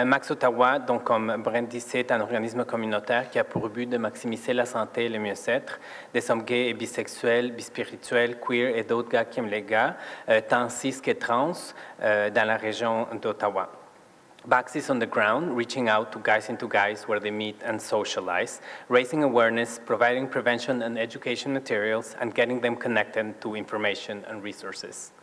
Max Ottawa, donc comme Brent disait, est un organisme communautaire qui a pour but de maximiser la santé et le mieux-être des hommes gays et bisexuels, bispirituels, queer et d'autres gars qui aiment les gars, tant cis que trans, dans la région d'Ottawa. Max is on the ground, reaching out to Guys Into Guys where they meet and socialize, raising awareness, providing prevention and education materials, and getting them connected to information and resources.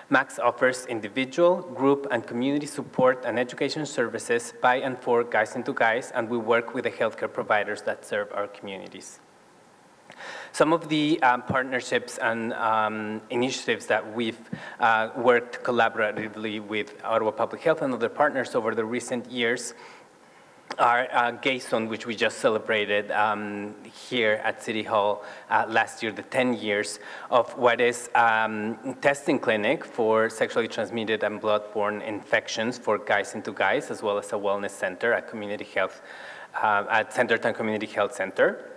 Max offers individual, group, and community support and education services by and for Guys Into Guys, and we work with the healthcare providers that serve our communities. Some of the partnerships and initiatives that we've worked collaboratively with Ottawa Public Health and other partners over the recent years are Gay Zone, which we just celebrated here at City Hall last year, the 10 years of what is testing clinic for sexually transmitted and blood-borne infections for Guys Into Guys, as well as a wellness center at Community Health, at Centertown Community Health Center,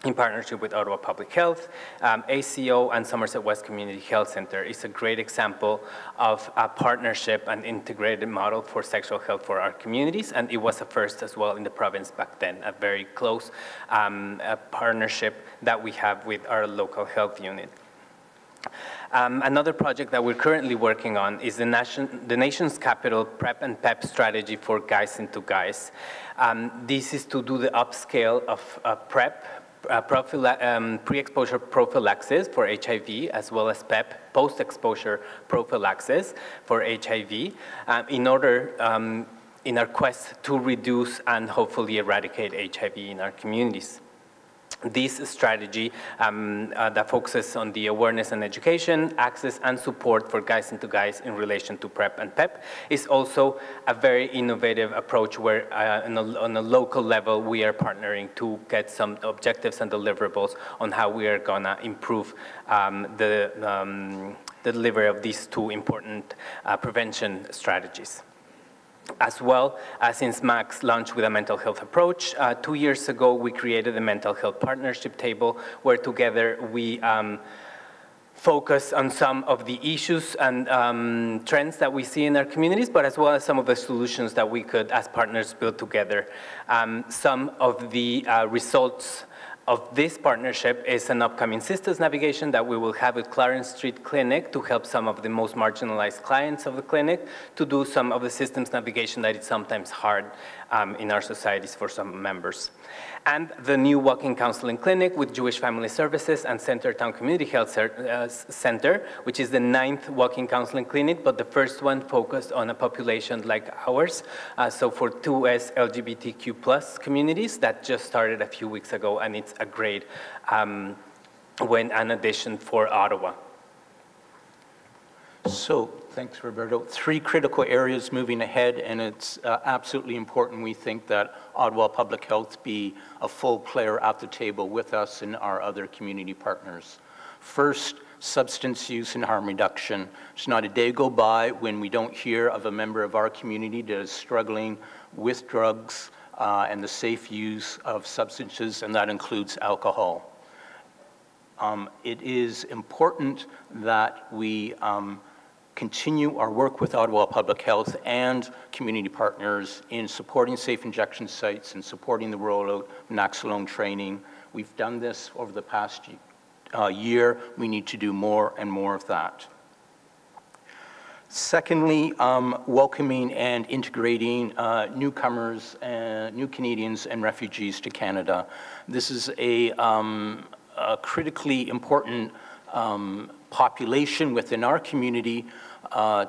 in partnership with Ottawa Public Health. ACO and Somerset West Community Health Center is a great example of a partnership and integrated model for sexual health for our communities, and it was a first as well in the province back then, a very close partnership that we have with our local health unit. Another project that we're currently working on is the nation's capital PrEP and PEP strategy for Guys Into Guys. This is to do the upscale of PrEP, pre-exposure prophylaxis for HIV, as well as PEP, post-exposure prophylaxis for HIV, in order, in our quest to reduce and hopefully eradicate HIV in our communities. This strategy that focuses on the awareness and education, access and support for Guys Into Guys in relation to PrEP and PEP is also a very innovative approach where on a local level we are partnering to get some objectives and deliverables on how we are gonna improve the delivery of these two important prevention strategies. As well, since Max launched with a mental health approach, 2 years ago we created a mental health partnership table where together we focus on some of the issues and trends that we see in our communities, but as well as some of the solutions that we could, as partners, build together. Some of the results of this partnership is an upcoming Sisters Navigation that we will have at Clarence Street Clinic to help some of the most marginalized clients of the clinic to do some of the systems navigation that is sometimes hard in our societies for some members. And the new walk-in counseling clinic with Jewish Family Services and Centertown Community Health Center, which is the 9th walk-in counseling clinic, but the first one focused on a population like ours. So for 2S LGBTQ+ communities that just started a few weeks ago, and it's a great an addition for Ottawa. So, thanks, Roberto. 3 critical areas moving ahead, and it's absolutely important, we think, that Ottawa Public Health be a full player at the table with us and our other community partners. First, substance use and harm reduction. There's not a day go by when we don't hear of a member of our community that is struggling with drugs and the safe use of substances, and that includes alcohol. It is important that we continue our work with Ottawa Public Health and community partners in supporting safe injection sites and supporting the rollout of Naloxone training. We've done this over the past year. We need to do more and more of that. Secondly, welcoming and integrating newcomers, new Canadians and refugees to Canada. This is a critically important population within our community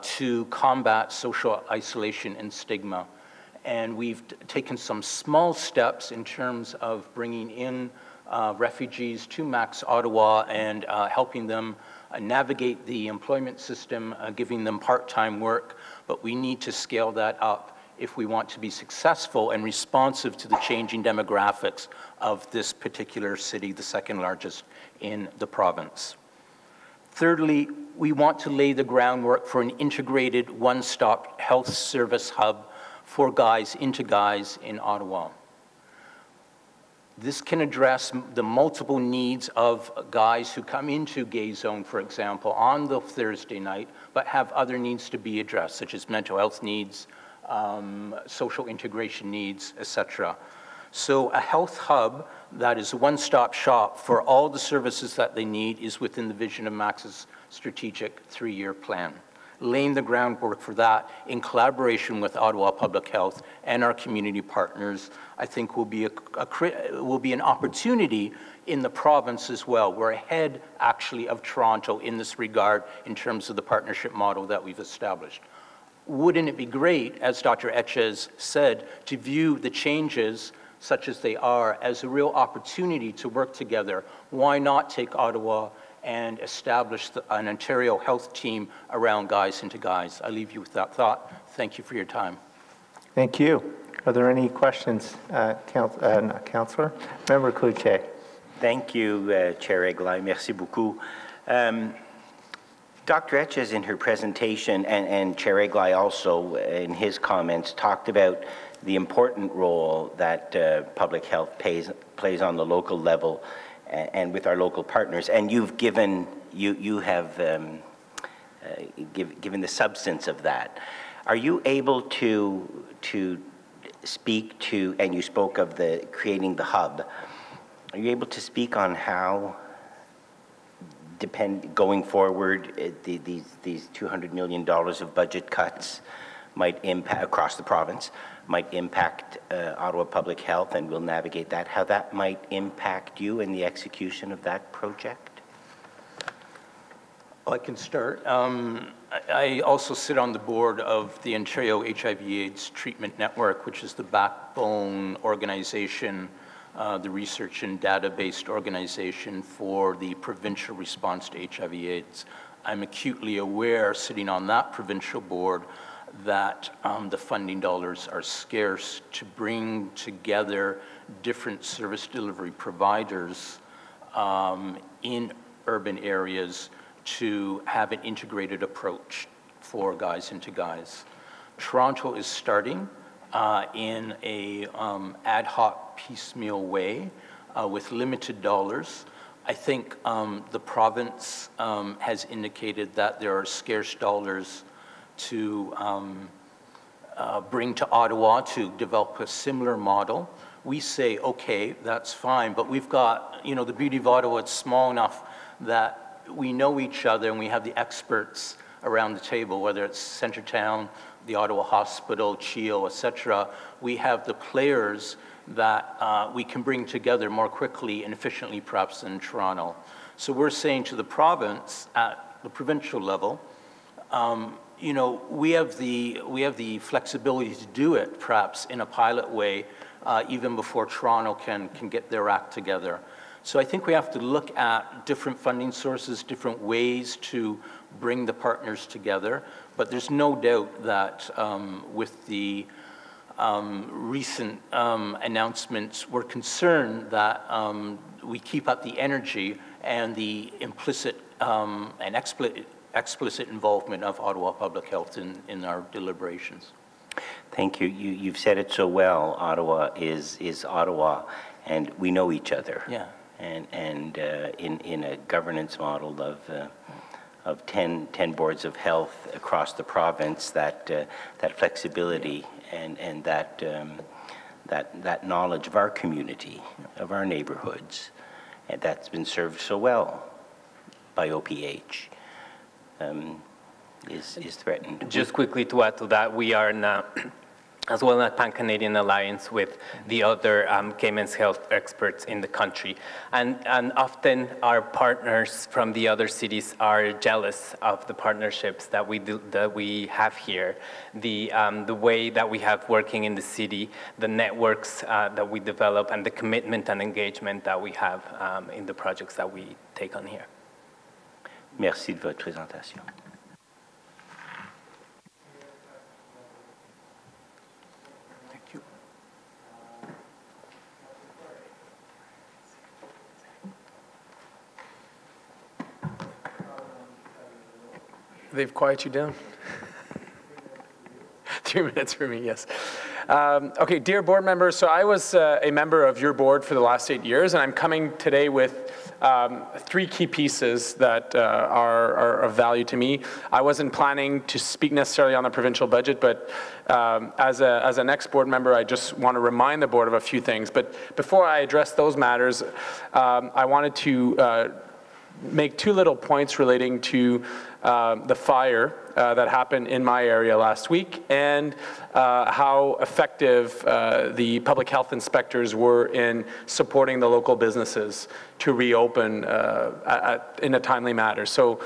to combat social isolation and stigma. And we've taken some small steps in terms of bringing in refugees to Max Ottawa and helping them navigate the employment system, giving them part-time work, but we need to scale that up if we want to be successful and responsive to the changing demographics of this particular city, the 2nd largest in the province. Thirdly, we want to lay the groundwork for an integrated one-stop health service hub for Guys Into Guys in Ottawa. This can address the multiple needs of guys who come into Gay Zone, for example, on the Thursday night, but have other needs to be addressed, such as mental health needs, social integration needs, etc. So a health hub that is a one-stop shop for all the services that they need is within the vision of Max's strategic 3-year plan. laying the groundwork for that in collaboration with Ottawa Public Health and our community partners, I think will be an opportunity in the province as well. We're ahead, actually, of Toronto in this regard in terms of the partnership model that we've established. Wouldn't it be great, as Dr. Etches said, to view the changes such as they are as a real opportunity to work together? Why not take Ottawa and establish an Ontario health team around Guys Into Guys? I leave you with that thought. Thank you for your time. Thank you. Are there any questions, Councillor? Member Cloutier. Thank you, Chair Eglai. Merci beaucoup. Dr. Etches in her presentation and Chair Eglai also in his comments talked about the important role that public health plays on the local level and with our local partners. And you've given, you have given the substance of that. Are you able to speak to, and you spoke of creating the hub, are you able to speak on how going forward, these $200 million of budget cuts might impact across the province, might impact Ottawa Public Health, and we'll navigate that, how that might impact you in the execution of that project? I can start. I also sit on the board of the Ontario HIV/AIDS Treatment Network, which is the backbone organization, the research and data-based organization for the provincial response to HIV/AIDS. I'm acutely aware, sitting on that provincial board, that the funding dollars are scarce to bring together different service delivery providers in urban areas to have an integrated approach for Guys Into Guys. Toronto is starting in a ad hoc piecemeal way with limited dollars. I think the province has indicated that there are scarce dollars to bring to Ottawa to develop a similar model. We say, okay, that's fine, but we've got, you know, the beauty of Ottawa, it's small enough that we know each other and we have the experts around the table, whether it's Centretown, the Ottawa Hospital, CHEO, etc. We have the players that we can bring together more quickly and efficiently perhaps than Toronto. So we're saying to the province at the provincial level, you know, we have the flexibility to do it perhaps in a pilot way even before Toronto can get their act together. So I think we have to look at different funding sources, different ways to bring the partners together. But there's no doubt that with the recent announcements, we're concerned that we keep up the energy and the implicit and explicit involvement of Ottawa Public Health in our deliberations. Thank you. You've said it so well. Ottawa is Ottawa, and we know each other. Yeah. And in a governance model of 10 boards of health across the province, that flexibility and that knowledge of our community, of our neighborhoods, and that's been served so well by OPH, is threatened. Just quickly to add to that, we are now as well as Pan-Canadian Alliance with the other Women's health experts in the country. And often our partners from the other cities are jealous of the partnerships that we have here, the way that we have working in the city, the networks that we develop, and the commitment and engagement that we have in the projects that we take on here. Merci de votre présentation. They've quieted you down? 3 minutes for me, yes. Okay, dear board members, so I was a member of your board for the last 8 years, and I'm coming today with 3 key pieces that are of value to me. I wasn't planning to speak necessarily on the provincial budget, but as an ex-board member, I just want to remind the board of a few things. But before I address those matters, I wanted to make two little points relating to the fire that happened in my area last week and how effective the public health inspectors were in supporting the local businesses to reopen in a timely manner. So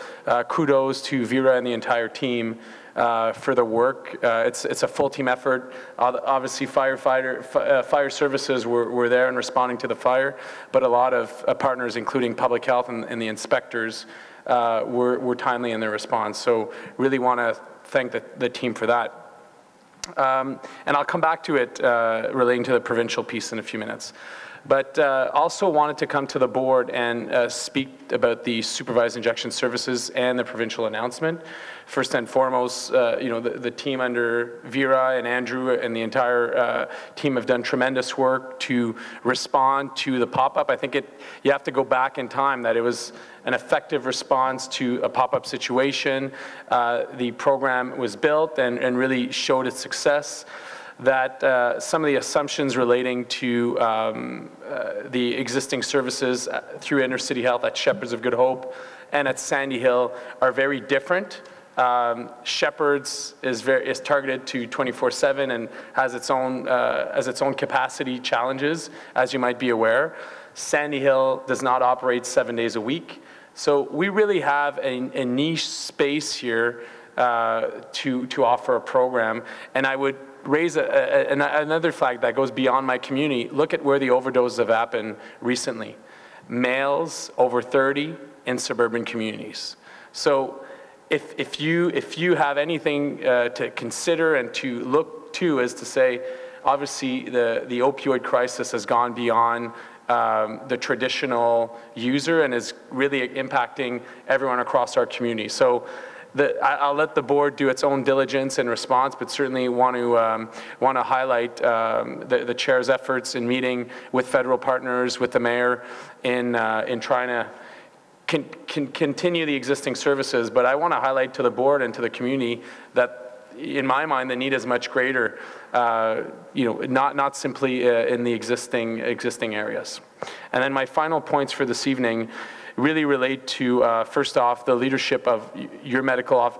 kudos to Vera and the entire team for the work. It's a full team effort. Obviously fire services were there and responding to the fire, but a lot of partners, including public health and the inspectors, were timely in their response. So really want to thank the team for that. And I'll come back to it relating to the provincial piece in a few minutes. But also wanted to come to the board and speak about the supervised injection services and the provincial announcement. First and foremost, the team under Vera and Andrew and the entire team have done tremendous work to respond to the pop-up. I think you have to go back in time that it was an effective response to a pop-up situation. The program was built and really showed its success. That some of the assumptions relating to the existing services through Intercity Health at Shepherds of Good Hope and at Sandy Hill are very different. Shepherds is targeted to 24/7 and has its own capacity challenges, as you might be aware. Sandy Hill does not operate 7 days a week. So we really have a niche space here to offer a program. And I would raise another flag that goes beyond my community. Look at where the overdoses have happened recently. Males over 30 in suburban communities. So if you have anything to consider and to look to is to say, obviously the opioid crisis has gone beyond the traditional user and is really impacting everyone across our community. So I'll let the board do its own diligence and response, but certainly want to highlight the chair's efforts in meeting with federal partners, with the mayor, in trying to continue the existing services. But I want to highlight to the board and to the community that, in my mind, the need is much greater. Not simply in the existing areas. And then my final points for this evening really relate to, first off, the leadership of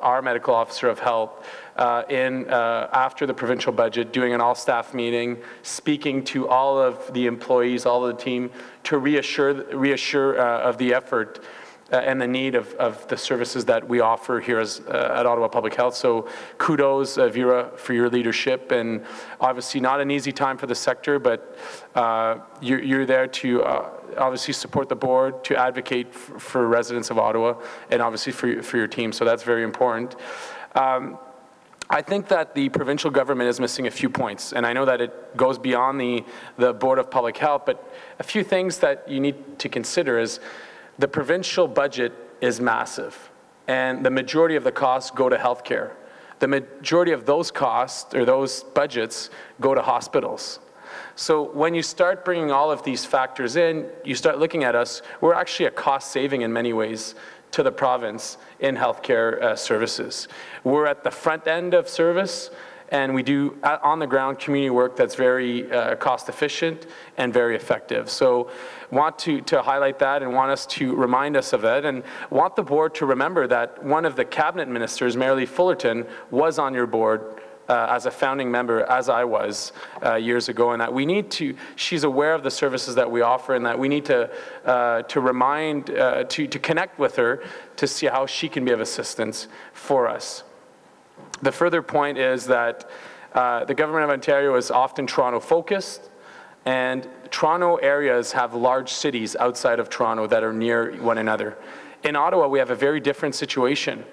our medical officer of health after the provincial budget, doing an all-staff meeting, speaking to all of the employees, all of the team, to reassure of the effort and the need of the services that we offer here at Ottawa Public Health. So kudos, Vera, for your leadership, and obviously not an easy time for the sector, but you're there to obviously support the board, to advocate for residents of Ottawa, and obviously for your team, so that's very important. I think that the provincial government is missing a few points, and I know that it goes beyond the Board of Public Health, but a few things that you need to consider is the provincial budget is massive, and the majority of the costs go to healthcare. The majority of those costs, or those budgets, go to hospitals. So when you start bringing all of these factors in, you start looking at us, we're actually a cost saving in many ways to the province in healthcare services. We're at the front end of service, and we do on-the-ground community work that's very cost-efficient and very effective. So want to highlight that and want us to remind us of that, and want the board to remember that one of the cabinet ministers, Marilee Fullerton, was on your board as a founding member, as I was years ago, and that we need to, she's aware of the services that we offer, and that we need to connect with her to see how she can be of assistance for us. The further point is that the Government of Ontario is often Toronto-focused, and Toronto areas have large cities outside of Toronto that are near one another. In Ottawa, we have a very different situation.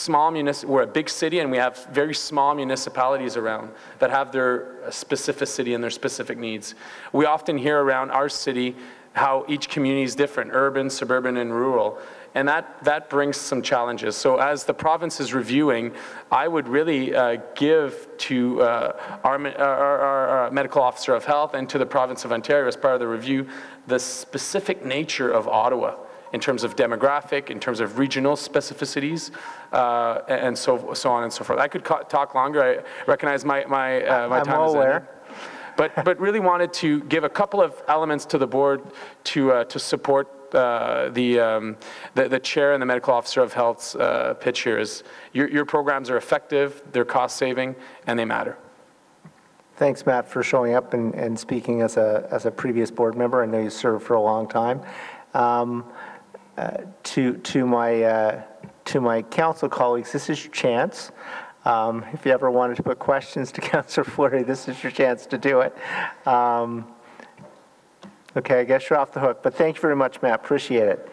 We're a big city, and we have very small municipalities around that have their specificity and their specific needs. We often hear around our city how each community is different, urban, suburban, and rural. And that brings some challenges. So as the province is reviewing, I would really give to our medical officer of health and to the province of Ontario as part of the review the specific nature of Ottawa in terms of demographic, in terms of regional specificities, and so on and so forth. I could talk longer. I recognize my time is ended. But really wanted to give a couple of elements to the board to support the chair and the medical officer of health's pitch here is your programs are effective, they're cost saving, and they matter. Thanks, Matt, for showing up and speaking as a previous board member. I know you served for a long time. To my council colleagues, this is your chance. If you ever wanted to put questions to Councillor Fleury, this is your chance to do it. Okay, I guess you're off the hook, but thank you very much, Matt. Appreciate it.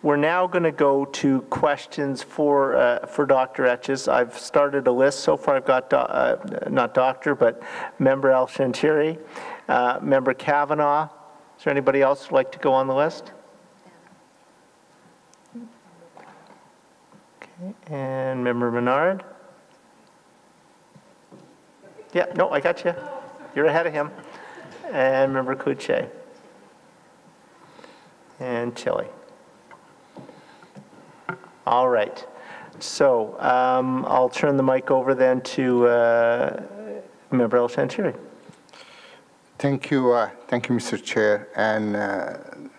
We're now going to go to questions for Dr. Etches. I've started a list. So far, I've got not Doctor, but Member El-Shantiri, Member Kavanagh. Is there anybody else who'd like to go on the list? Okay, and Member Menard. Yeah, no, I got you. You're ahead of him. And Member Kuche. And Chile. All right. So I'll turn the mic over then to Member El-Shantiri. Thank you, Mr. Chair, and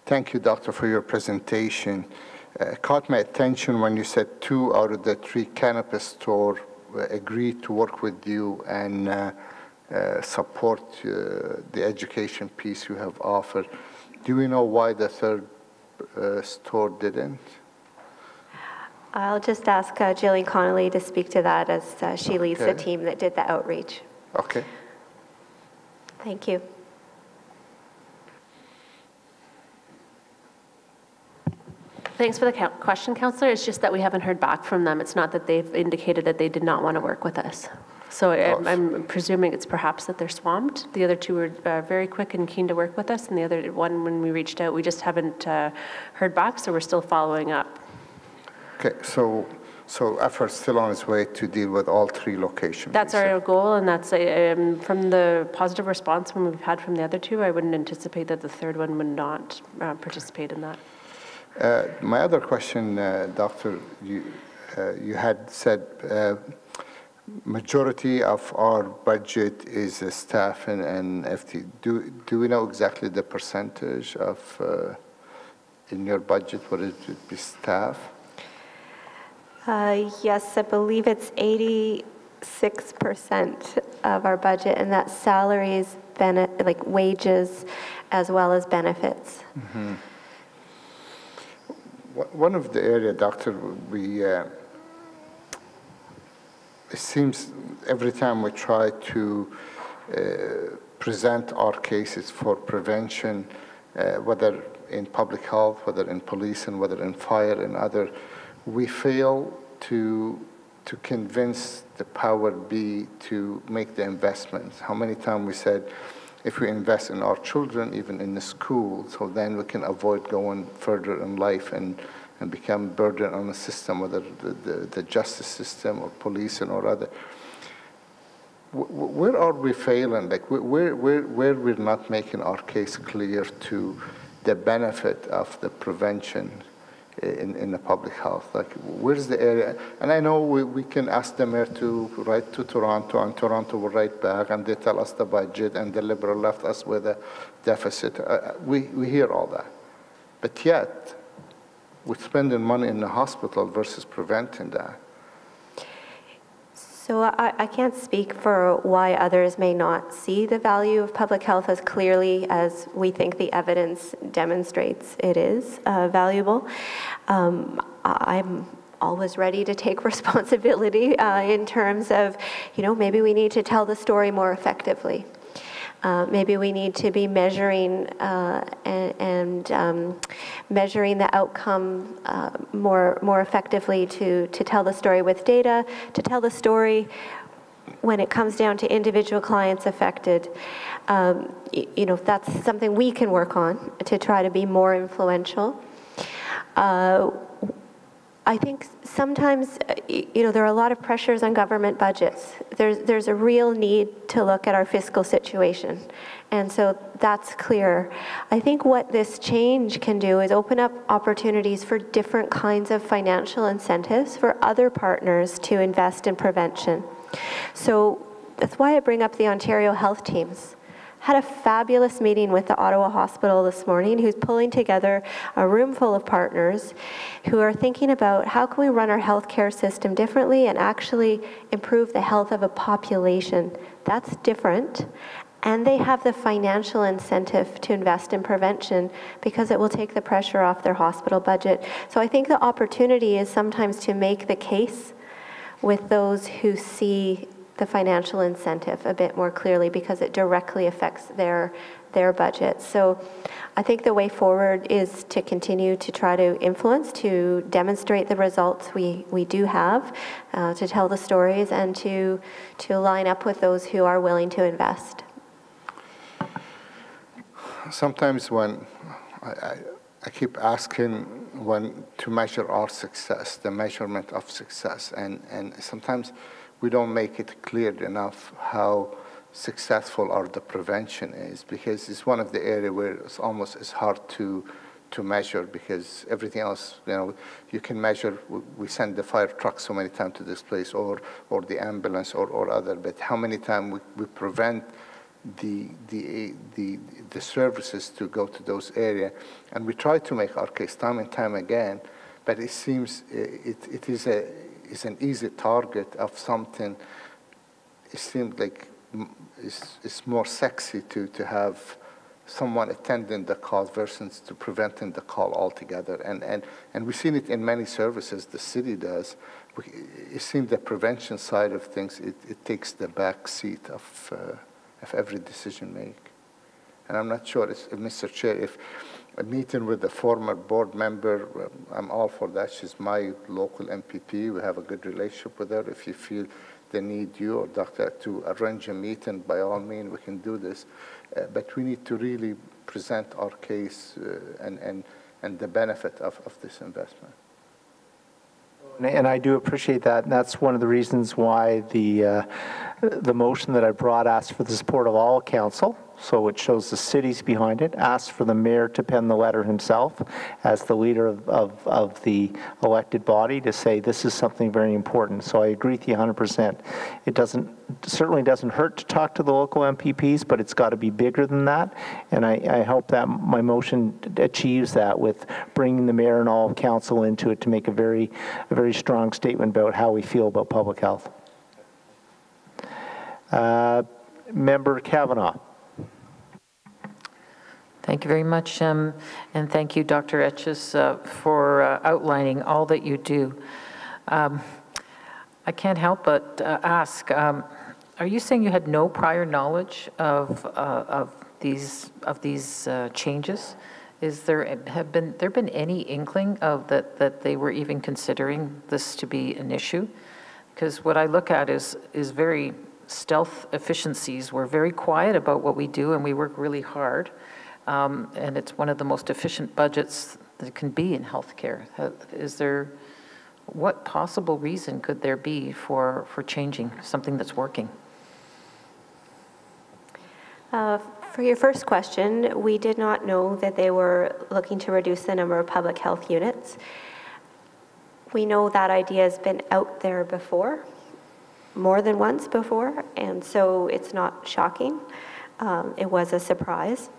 thank you, Doctor, for your presentation. Caught my attention when you said 2 out of the 3 cannabis stores agreed to work with you and support the education piece you have offered. Do we know why the 3rd store didn't? I'll just ask Jillian Connolly to speak to that as she leads the team that did the outreach. Okay. Thank you. Thanks for the question, Councillor. It's just that we haven't heard back from them. It's not that they've indicated that they did not want to work with us. So I'm presuming it's perhaps that they're swamped. The other 2 were very quick and keen to work with us, and the other one, when we reached out, we just haven't heard back, so we're still following up. Okay, so effort's still on its way to deal with all 3 locations. That's our goal, and that's from the positive response when we've had from the other 2, I wouldn't anticipate that the 3rd one would not participate in that. My other question, Doctor, you had said majority of our budget is staff and FT. Do we know exactly the percentage of in your budget, what it would be staff? Yes, I believe it's 86% of our budget, and that's salaries, like wages, as well as benefits. Mm-hmm. One of the areas, Doctor, it seems every time we try to present our cases for prevention, whether in public health, whether in police, and whether in fire and other, we fail to convince the power be to make the investments. How many times we said, if we invest in our children, even in the school, so then we can avoid going further in life and become burden on the system, whether the justice system or policing or other. Where are we failing? Like where we're not making our case clear to the benefit of the prevention in the public health? Like where's the area? And I know we can ask the mayor to write to Toronto, and Toronto will write back, and they tell us the budget, and the Liberal left us with a deficit. We hear all that. But yet, we're spending money in the hospital versus preventing that. So I can't speak for why others may not see the value of public health as clearly as we think the evidence demonstrates it is valuable. I'm always ready to take responsibility in terms of, maybe we need to tell the story more effectively. Maybe we need to be measuring and measuring the outcome more effectively to tell the story with data, to tell the story when it comes down to individual clients affected. That's something we can work on to try to be more influential. I think sometimes, there are a lot of pressures on government budgets. There's a real need to look at our fiscal situation. And so that's clear. I think what this change can do is open up opportunities for different kinds of financial incentives for other partners to invest in prevention. So that's why I bring up the Ontario health teams. had a fabulous meeting with the Ottawa Hospital this morning, who's pulling together a room full of partners who are thinking about how can we run our healthcare system differently and actually improve the health of a population. That's different. And they have the financial incentive to invest in prevention because it will take the pressure off their hospital budget. So I think the opportunity is sometimes to make the case with those who see the financial incentive a bit more clearly because it directly affects their budget. So I think the way forward is to continue to try to influence, to demonstrate the results we do have, to tell the stories, and to line up with those who are willing to invest. Sometimes when I keep asking when to measure our success, the measurement of success, and sometimes we don't make it clear enough how successful the prevention is, because it's one of the areas where it's almost as hard to measure, because everything else, you can measure. We send the fire truck so many times to this place, or the ambulance, or other, but how many times we prevent the services to go to those areas, and we try to make our case time and time again, but it seems it is an easy target of something. It seems like it's more sexy to have someone attending the call versus to preventing the call altogether, and we've seen it in many services the city does. It seems the prevention side of things, it takes the back seat of every decision make. And I'm not sure, Mr. Chair, if a meeting with a former board member, I'm all for that. She's my local MPP. We have a good relationship with her. If you feel they need you or Dr. to arrange a meeting, by all means, we can do this. But we need to really present our case and the benefit of this investment. And I do appreciate that, and that's one of the reasons why the motion that I brought asked for the support of all council, so it shows the cities behind it, asked for the mayor to pen the letter himself as the leader of the elected body to say this is something very important. So I agree with you 100%. It certainly doesn't hurt to talk to the local MPPs, but it's got to be bigger than that, and I hope that my motion achieves that with bringing the mayor and all of council into it to make a very strong statement about how we feel about public health. Member Kavanagh. Thank you very much, and thank you, Dr. Etches, for outlining all that you do. I can't help but ask, are you saying you had no prior knowledge of these changes? Have there been any inkling of that they were even considering this to be an issue? Because what I look at is very stealth efficiencies. We're very quiet about what we do, and we work really hard. And it's one of the most efficient budgets that can be in healthcare. What possible reason could there be for changing something that's working? For your first question, we did not know that they were looking to reduce the number of public health units. We know that idea has been out there before, more than once before, and so it's not shocking. It was a surprise.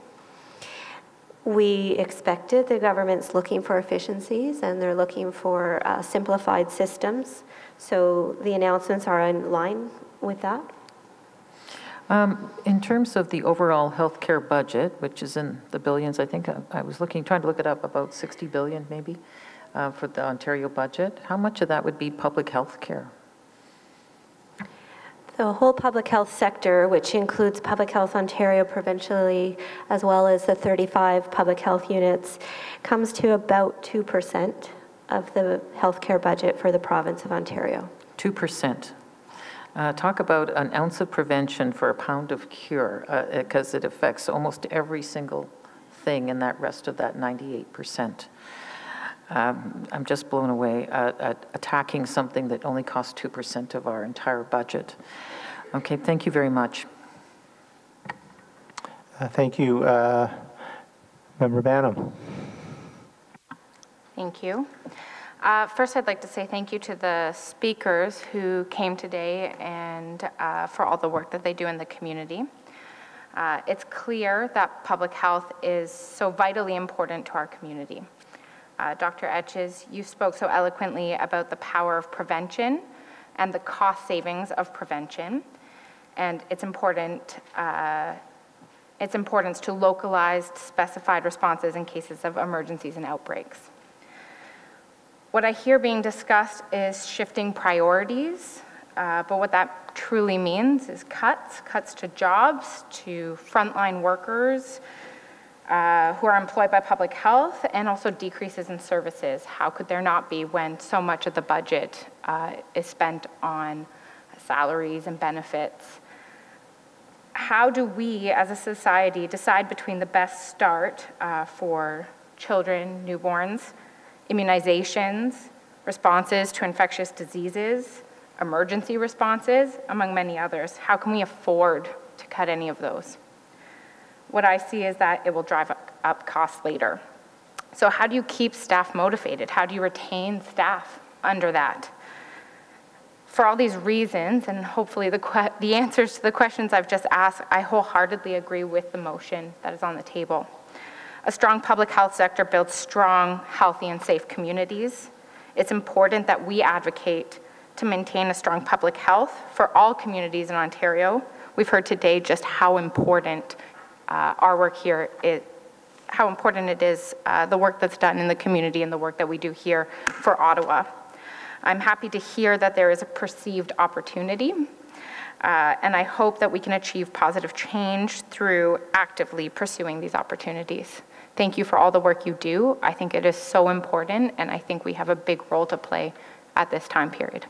We expected the government's looking for efficiencies, and they're looking for simplified systems. So the announcements are in line with that. In terms of the overall healthcare budget, which is in the billions, I think I was trying to look it up, about 60 billion maybe for the Ontario budget. How much of that would be public health care? The whole public health sector, which includes Public Health Ontario provincially, as well as the 35 public health units, comes to about 2% of the healthcare budget for the province of Ontario. 2%. Talk about an ounce of prevention for a pound of cure, because it affects almost every single thing in that rest of that 98%. I'm just blown away at attacking something that only costs 2% of our entire budget. Okay, thank you very much. Thank you. Member Banham. Thank you. First, I'd like to say thank you to the speakers who came today and for all the work that they do in the community. It's clear that public health is so vitally important to our community. Dr. Etches, you spoke so eloquently about the power of prevention and the cost savings of prevention, and its importance to localized, specified responses in cases of emergencies and outbreaks. What I hear being discussed is shifting priorities, but what that truly means is cuts to jobs, to frontline workers who are employed by public health, and also decreases in services. How could there not be when so much of the budget is spent on salaries and benefits? How do we as a society decide between the best start for children, newborns, immunizations, responses to infectious diseases, emergency responses, among many others? How can we afford to cut any of those? What I see is that it will drive up costs later. So how do you keep staff motivated? How do you retain staff under that? For all these reasons, and hopefully the answers to the questions I've just asked, I wholeheartedly agree with the motion that is on the table. A strong public health sector builds strong, healthy, and safe communities. It's important that we advocate to maintain a strong public health for all communities in Ontario. We've heard today just how important our work here is, how important it is, the work that's done in the community and the work that we do here for Ottawa. I'm happy to hear that there is a perceived opportunity, and I hope that we can achieve positive change through actively pursuing these opportunities. Thank you for all the work you do. I think it is so important, and I think we have a big role to play at this time period.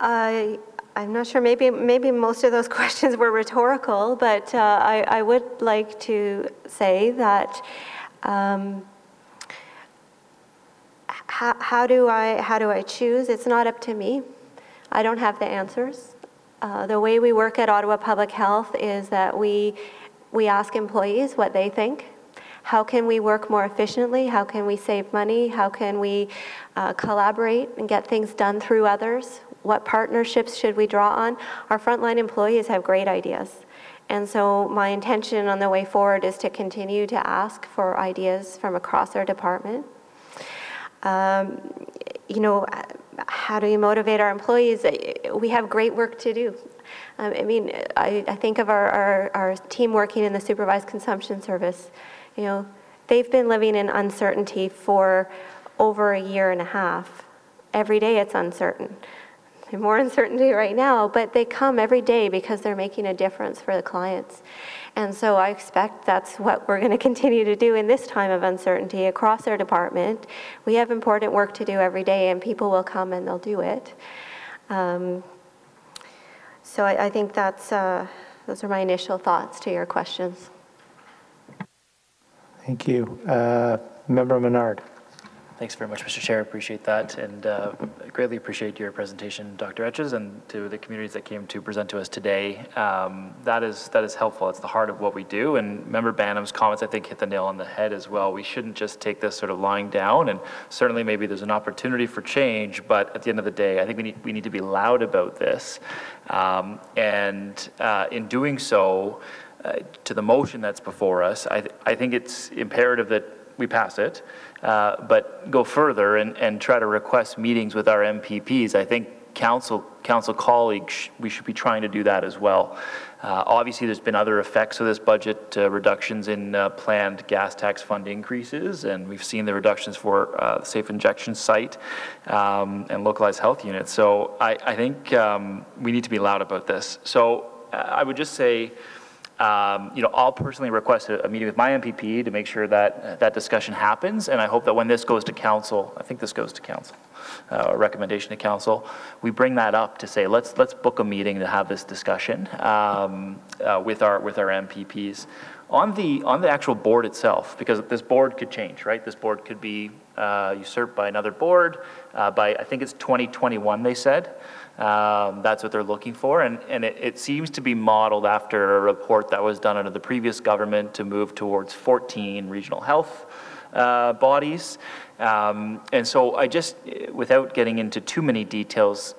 I'm not sure, maybe most of those questions were rhetorical, but I would like to say that how do I choose? It's not up to me. I don't have the answers. The way we work at Ottawa Public Health is that we ask employees what they think. How can we work more efficiently? How can we save money? How can we collaborate and get things done through others? What partnerships should we draw on? Our frontline employees have great ideas. And so my intention on the way forward is to continue to ask for ideas from across our department. You know, how do you motivate our employees? We have great work to do. I mean, I think of our team working in the supervised consumption service. You know, they've been living in uncertainty for over a year and a half. Every day it's uncertain. There's more uncertainty right now, but they come every day because they're making a difference for the clients. And so I expect that's what we're going to continue to do in this time of uncertainty across our department. We have important work to do every day, and people will come and they'll do it. So I think those are my initial thoughts to your questions. Thank you. Member Menard. Thanks very much, Mr. Chair. Appreciate that, and greatly appreciate your presentation, Dr. Etches, and to the communities that came to present to us today. That is helpful. It's the heart of what we do, and Member Banham's comments, I think, hit the nail on the head as well. We shouldn't just take this sort of lying down, and certainly maybe there's an opportunity for change, but at the end of the day, I think we need to be loud about this, and in doing so, to the motion that's before us, I think it's imperative that we pass it, but go further and try to request meetings with our MPPs. I think council colleagues, we should be trying to do that as well. Obviously, there's been other effects of this budget, reductions in planned gas tax fund increases, and we've seen the reductions for the safe injection site and localized health units. So I think we need to be loud about this. So I would just say, you know, I'll personally request a meeting with my MPP to make sure that that discussion happens, and I hope that when this goes to council, I think this goes to council, a recommendation to council, we bring that up to say let's book a meeting to have this discussion with our MPPs on the actual board itself, because this board could change, right? This board could be usurped by another board by, I think it's 2021 they said. That's what they're looking for, and it seems to be modeled after a report that was done under the previous government to move towards 14 regional health bodies. And so I just, without getting into too many details,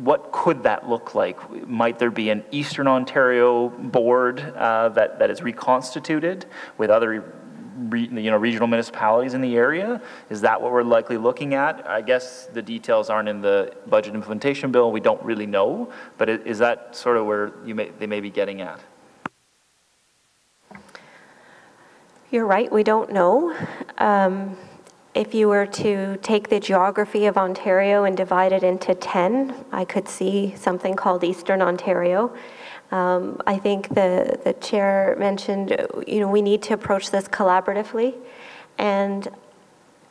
what could that look like? Might there be an Eastern Ontario board that is reconstituted with other regional municipalities in the area? Is that what we're likely looking at? I guess the details aren't in the budget implementation bill. We don't really know, but is that sort of where they may be getting at? You're right, we don't know. If you were to take the geography of Ontario and divide it into 10, I could see something called Eastern Ontario. I think the chair mentioned, we need to approach this collaboratively and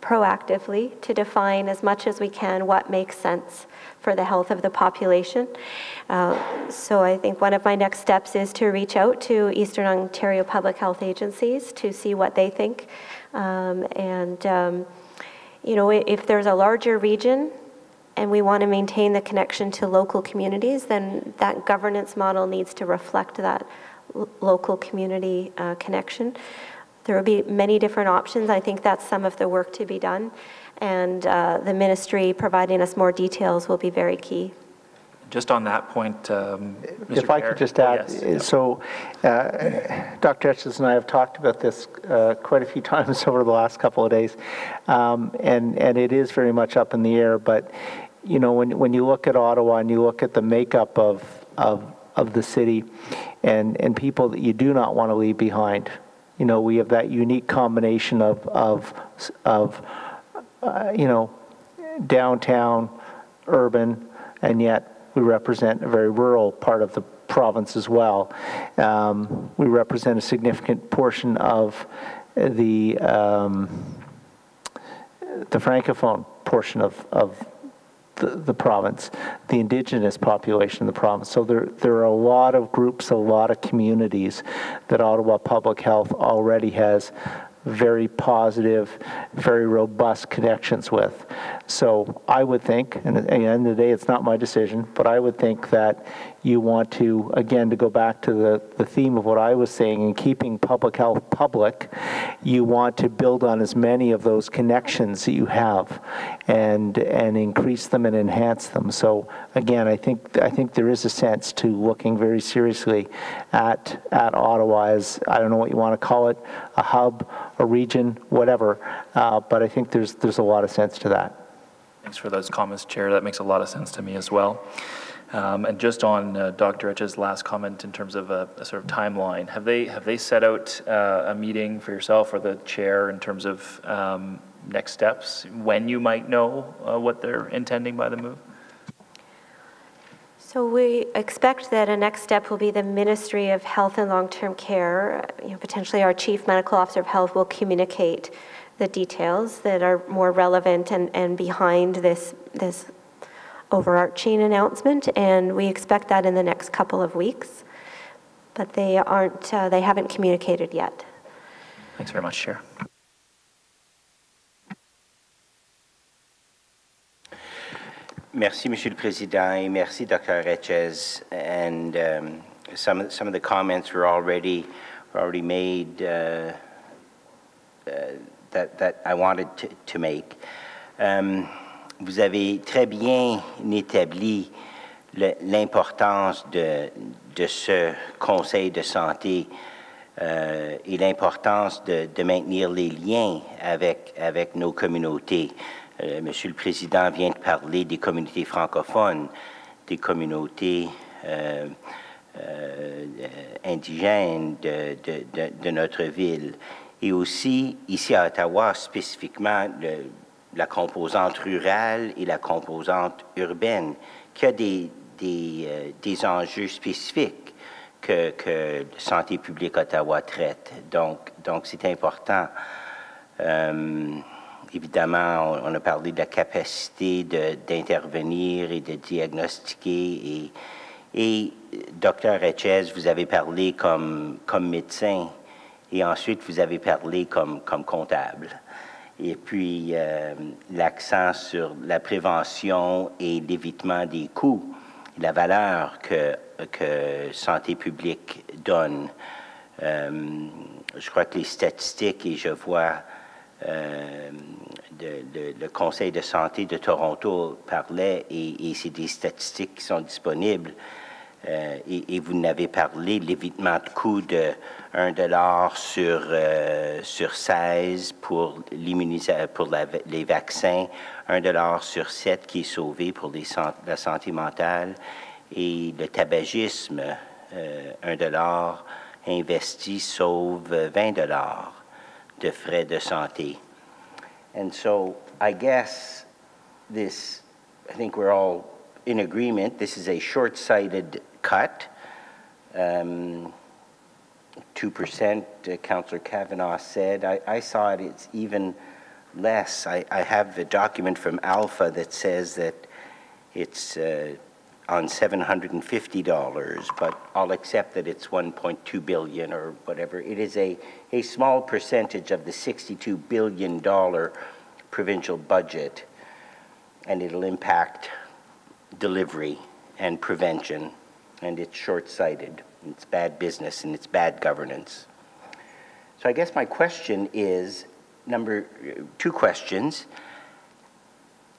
proactively to define as much as we can what makes sense for the health of the population. So I think one of my next steps is to reach out to Eastern Ontario Public Health Agencies to see what they think. If there's a larger region and we want to maintain the connection to local communities, then that governance model needs to reflect that local community connection. There will be many different options. I think that's some of the work to be done. And the ministry providing us more details will be very key. Just on that point, Mr. If I could just add, so Dr. Etches and I have talked about this quite a few times over the last couple of days, and it is very much up in the air. But when you look at Ottawa and you look at the makeup of the city, and people that you do not want to leave behind, we have that unique combination of downtown, urban, and yet we represent a very rural part of the province as well. We represent a significant portion of the Francophone portion of the province, the Indigenous population of the province. So there are a lot of groups, a lot of communities that Ottawa Public Health already has very positive, very robust connections with. So I would think, and at the end of the day, it's not my decision, but I would think that you want to, again, to go back to the theme of what I was saying, in keeping public health public, you want to build on as many of those connections that you have and increase them and enhance them. So again, I think there is a sense to looking very seriously at Ottawa as, I don't know what you want to call it, a hub, a region, whatever, but I think there's a lot of sense to that. Thanks for those comments, Chair. That makes a lot of sense to me as well. And just on Dr. Etch's last comment in terms of a sort of timeline, have they set out a meeting for yourself or the chair in terms of next steps, when you might know what they're intending by the move? So we expect that a next step will be the Ministry of Health and Long-Term Care. Potentially our Chief Medical Officer of Health will communicate the details that are more relevant and behind this overarching announcement, and we expect that in the next couple of weeks. But they haven't communicated yet. Thanks very much, Chair. Merci, Monsieur le Président, et merci, Dr. Etches. And some of the comments were already made that I wanted to make. Vous avez très bien établi l'importance de ce Conseil de santé et l'importance de maintenir les liens avec nos communautés. Monsieur le Président vient de parler des communautés francophones, des communautés indigènes de notre ville. Et aussi, ici à Ottawa, spécifiquement, la composante rurale et la composante urbaine, qui a des enjeux spécifiques que Santé publique Ottawa traite. Donc c'est important. Évidemment, on a parlé de la capacité d'intervenir et de diagnostiquer. Et Dr. Etches, vous avez parlé comme médecin. Et ensuite, vous avez parlé comme comptable. Et puis, l'accent sur la prévention et l'évitement des coûts, la valeur que Santé publique donne. Je crois que les statistiques, et je vois le Conseil de santé de Toronto parlait, et c'est des statistiques qui sont disponibles, et vous n'avez parlé, l'évitement de coût de 1 $ sur 16 pour les vaccins, 1 $ sur 7 qui est sauvé pour la santé mentale, et le tabagisme, 1 $ investi sauve 20 $ de frais de santé. And so I guess this, I think we're all in agreement, this is a short-sighted cut. 2%, Councillor Kavanagh said. I saw it, it's even less. I have a document from Alpha that says that it's on $750, but I'll accept that it's $1.2 billion or whatever. It is a small percentage of the $62 billion provincial budget, and it'll impact delivery and prevention, and it's short-sighted, it's bad business, and it's bad governance. So I guess my question is, two questions.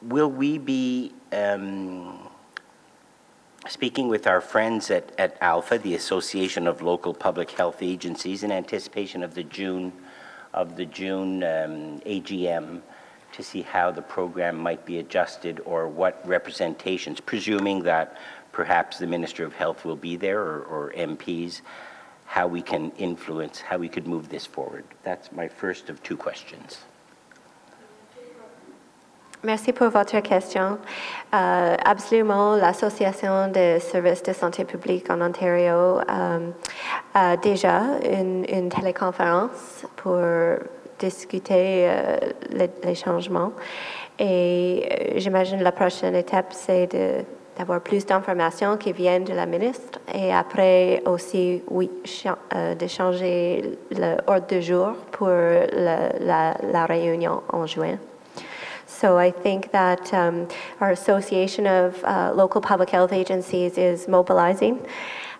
Will we be speaking with our friends at Alpha, the Association of Local Public Health Agencies, in anticipation of the June AGM, to see how the program might be adjusted or what representations, presuming that perhaps the Minister of Health will be there or MPs, how we can influence, how we could move this forward. That's my first of two questions. Merci pour votre question. Absolument, l'Association des services de santé publique en Ontario a déjà une téléconférence pour discuter les changements. Et j'imagine la prochaine étape, c'est d'avoir plus d'informations qui viennent de la ministre et après aussi, oui, de changer l'ordre du jour pour la réunion en juin. So I think that our Association of Local Public Health Agencies is mobilizing.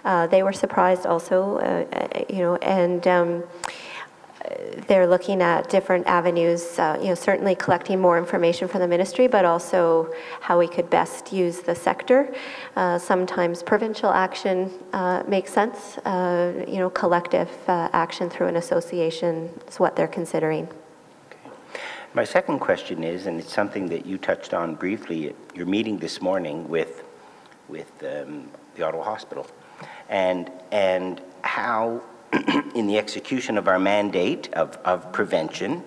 They were surprised also, and they're looking at different avenues, certainly collecting more information from the ministry, but also how we could best use the sector. Sometimes provincial action makes sense. Collective action through an association is what they're considering. My second question is, and it's something that you touched on briefly at your meeting this morning with the Ottawa Hospital, and how in the execution of our mandate of prevention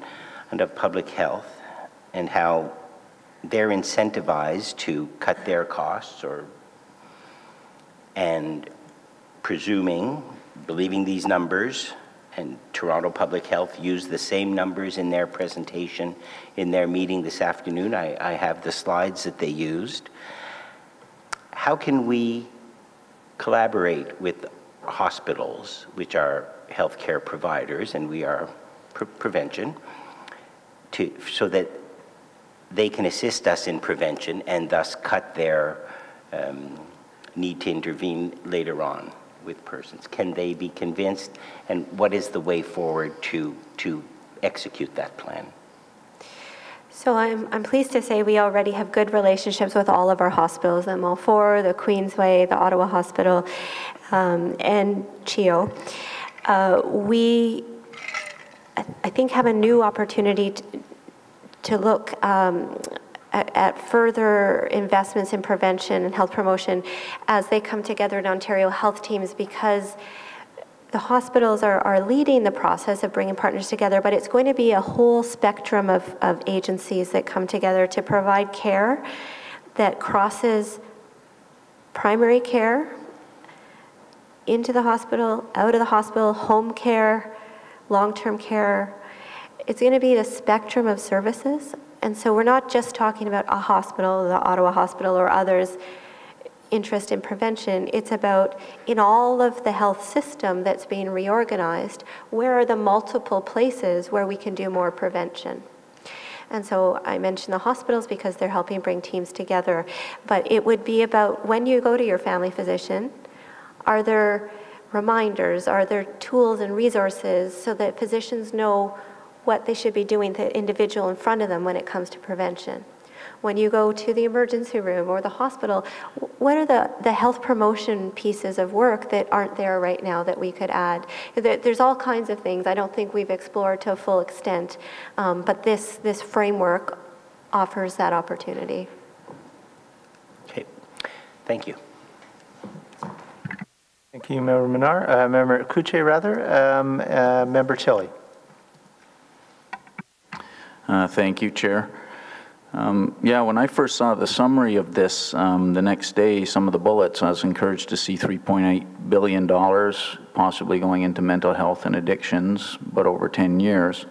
and of public health, and how they're incentivized to cut their costs, and believing these numbers, and Toronto Public Health used the same numbers in their presentation in their meeting this afternoon. I have the slides that they used. How can we collaborate with hospitals, which are healthcare providers, and we are prevention, so that they can assist us in prevention and thus cut their need to intervene later on with persons? Can they be convinced, and what is the way forward to execute that plan? So I'm pleased to say we already have good relationships with all of our hospitals, the Montfort, the Queensway, the Ottawa Hospital, and CHEO. We, I think, have a new opportunity to look at further investments in prevention and health promotion as they come together in Ontario health teams, because the hospitals are leading the process of bringing partners together, but it's going to be a whole spectrum of agencies that come together to provide care that crosses primary care, into the hospital, out of the hospital, home care, long-term care. It's going to be the spectrum of services. And so we're not just talking about a hospital, the Ottawa Hospital or others' interest in prevention. It's about, in all of the health system that's being reorganized, where are the multiple places where we can do more prevention? And so I mentioned the hospitals because they're helping bring teams together. But it would be about, when you go to your family physician, are there reminders, are there tools and resources so that physicians know what they should be doing to the individual in front of them when it comes to prevention. When you go to the emergency room or the hospital, what are the health promotion pieces of work that aren't there right now that we could add? There's all kinds of things I don't think we've explored to a full extent, but this framework offers that opportunity. Okay, thank you. Thank you, Member Menard. Member Kuche, rather. Member Tilley. Thank you, Chair. Yeah, when I first saw the summary of this the next day, some of the bullets, I was encouraged to see $3.8 billion possibly going into mental health and addictions, but over 10 years.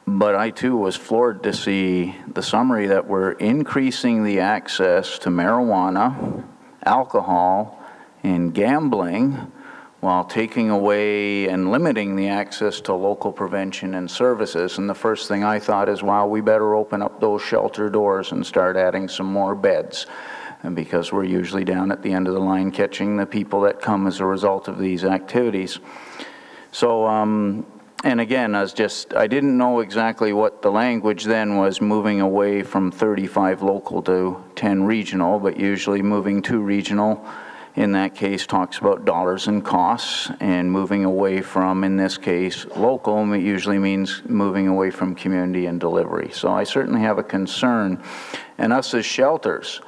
But I too was floored to see the summary that we're increasing the access to marijuana, alcohol, and gambling while taking away and limiting the access to local prevention and services. And the first thing I thought is, wow, we better open up those shelter doors and start adding some more beds. And because we're usually down at the end of the line catching the people that come as a result of these activities. So, and again, I didn't know exactly what the language then was, moving away from 35 local to 10 regional, but usually moving to regional in that case talks about dollars and costs, and moving away from, in this case, local, it usually means moving away from community and delivery. So I certainly have a concern. And us as shelters,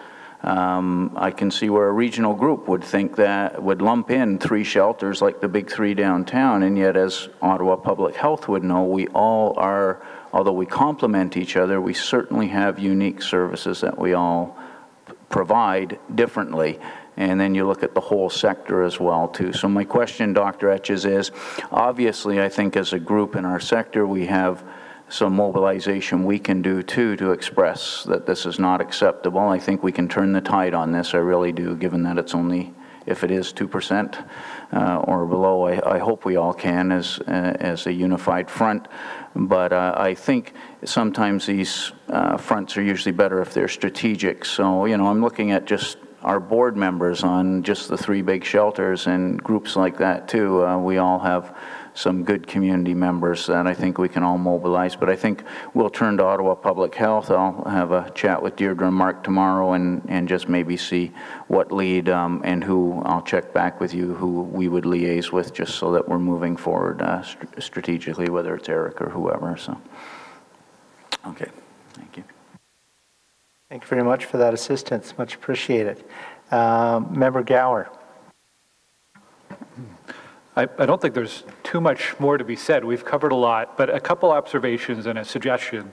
I can see where a regional group would think that, would lump in 3 shelters like the big 3 downtown, and yet as Ottawa Public Health would know, we all are, although we complement each other, we certainly have unique services that we all provide differently. And then you look at the whole sector as well, too. So my question, Dr. Etches, is obviously I think as a group in our sector we have some mobilization we can do, too, to express that this is not acceptable. I think we can turn the tide on this, I really do, given that it's only, if it is 2% or below, I hope we all can as a unified front. But I think sometimes these fronts are usually better if they're strategic. So, you know, I'm looking at just our board members on just the 3 big shelters and groups like that too. We all have some good community members that I think we can all mobilize. But I think we'll turn to Ottawa Public Health. I'll have a chat with Deirdre and Mark tomorrow and just maybe see what lead and who, I'll check back with you, who we would liaise with, just so that we're moving forward strategically, whether it's Eric or whoever. So, okay, thank you. Thank you very much for that assistance. Much appreciated. Member Gower. I don't think there's too much more to be said. We've covered a lot, but a couple observations and a suggestion.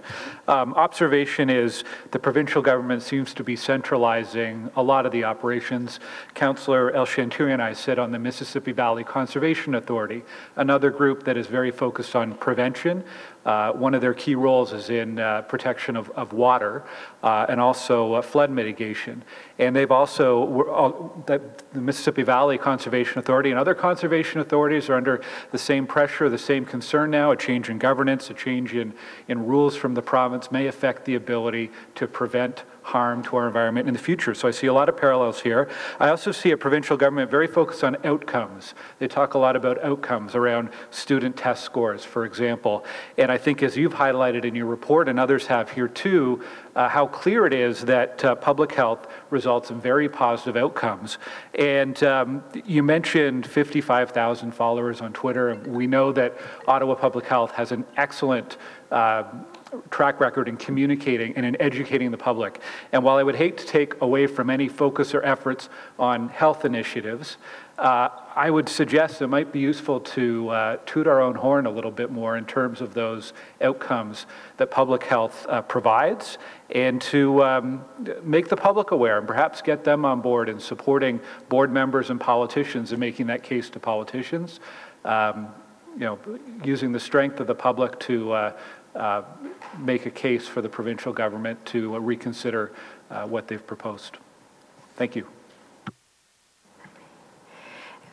Observation is the provincial government seems to be centralizing a lot of the operations. Councillor El Chanturi and I sit on the Mississippi Valley Conservation Authority, another group that is very focused on prevention. One of their key roles is in protection of water and also flood mitigation. And they've also, the Mississippi Valley Conservation Authority and other conservation authorities are under the same pressure, the same concern now. A change in governance, a change in rules from the province may affect the ability to prevent harm to our environment in the future. So I see a lot of parallels here. I also see a provincial government very focused on outcomes. They talk a lot about outcomes around student test scores, for example. And I think, as you've highlighted in your report and others have here too, how clear it is that public health results in very positive outcomes. And you mentioned 55,000 followers on Twitter. We know that Ottawa Public Health has an excellent track record in communicating and in educating the public. And while I would hate to take away from any focus or efforts on health initiatives, I would suggest it might be useful to toot our own horn a little bit more in terms of those outcomes that public health provides, and to make the public aware and perhaps get them on board in supporting board members and politicians in making that case to politicians. You know, using the strength of the public to make a case for the provincial government to reconsider what they've proposed. Thank you.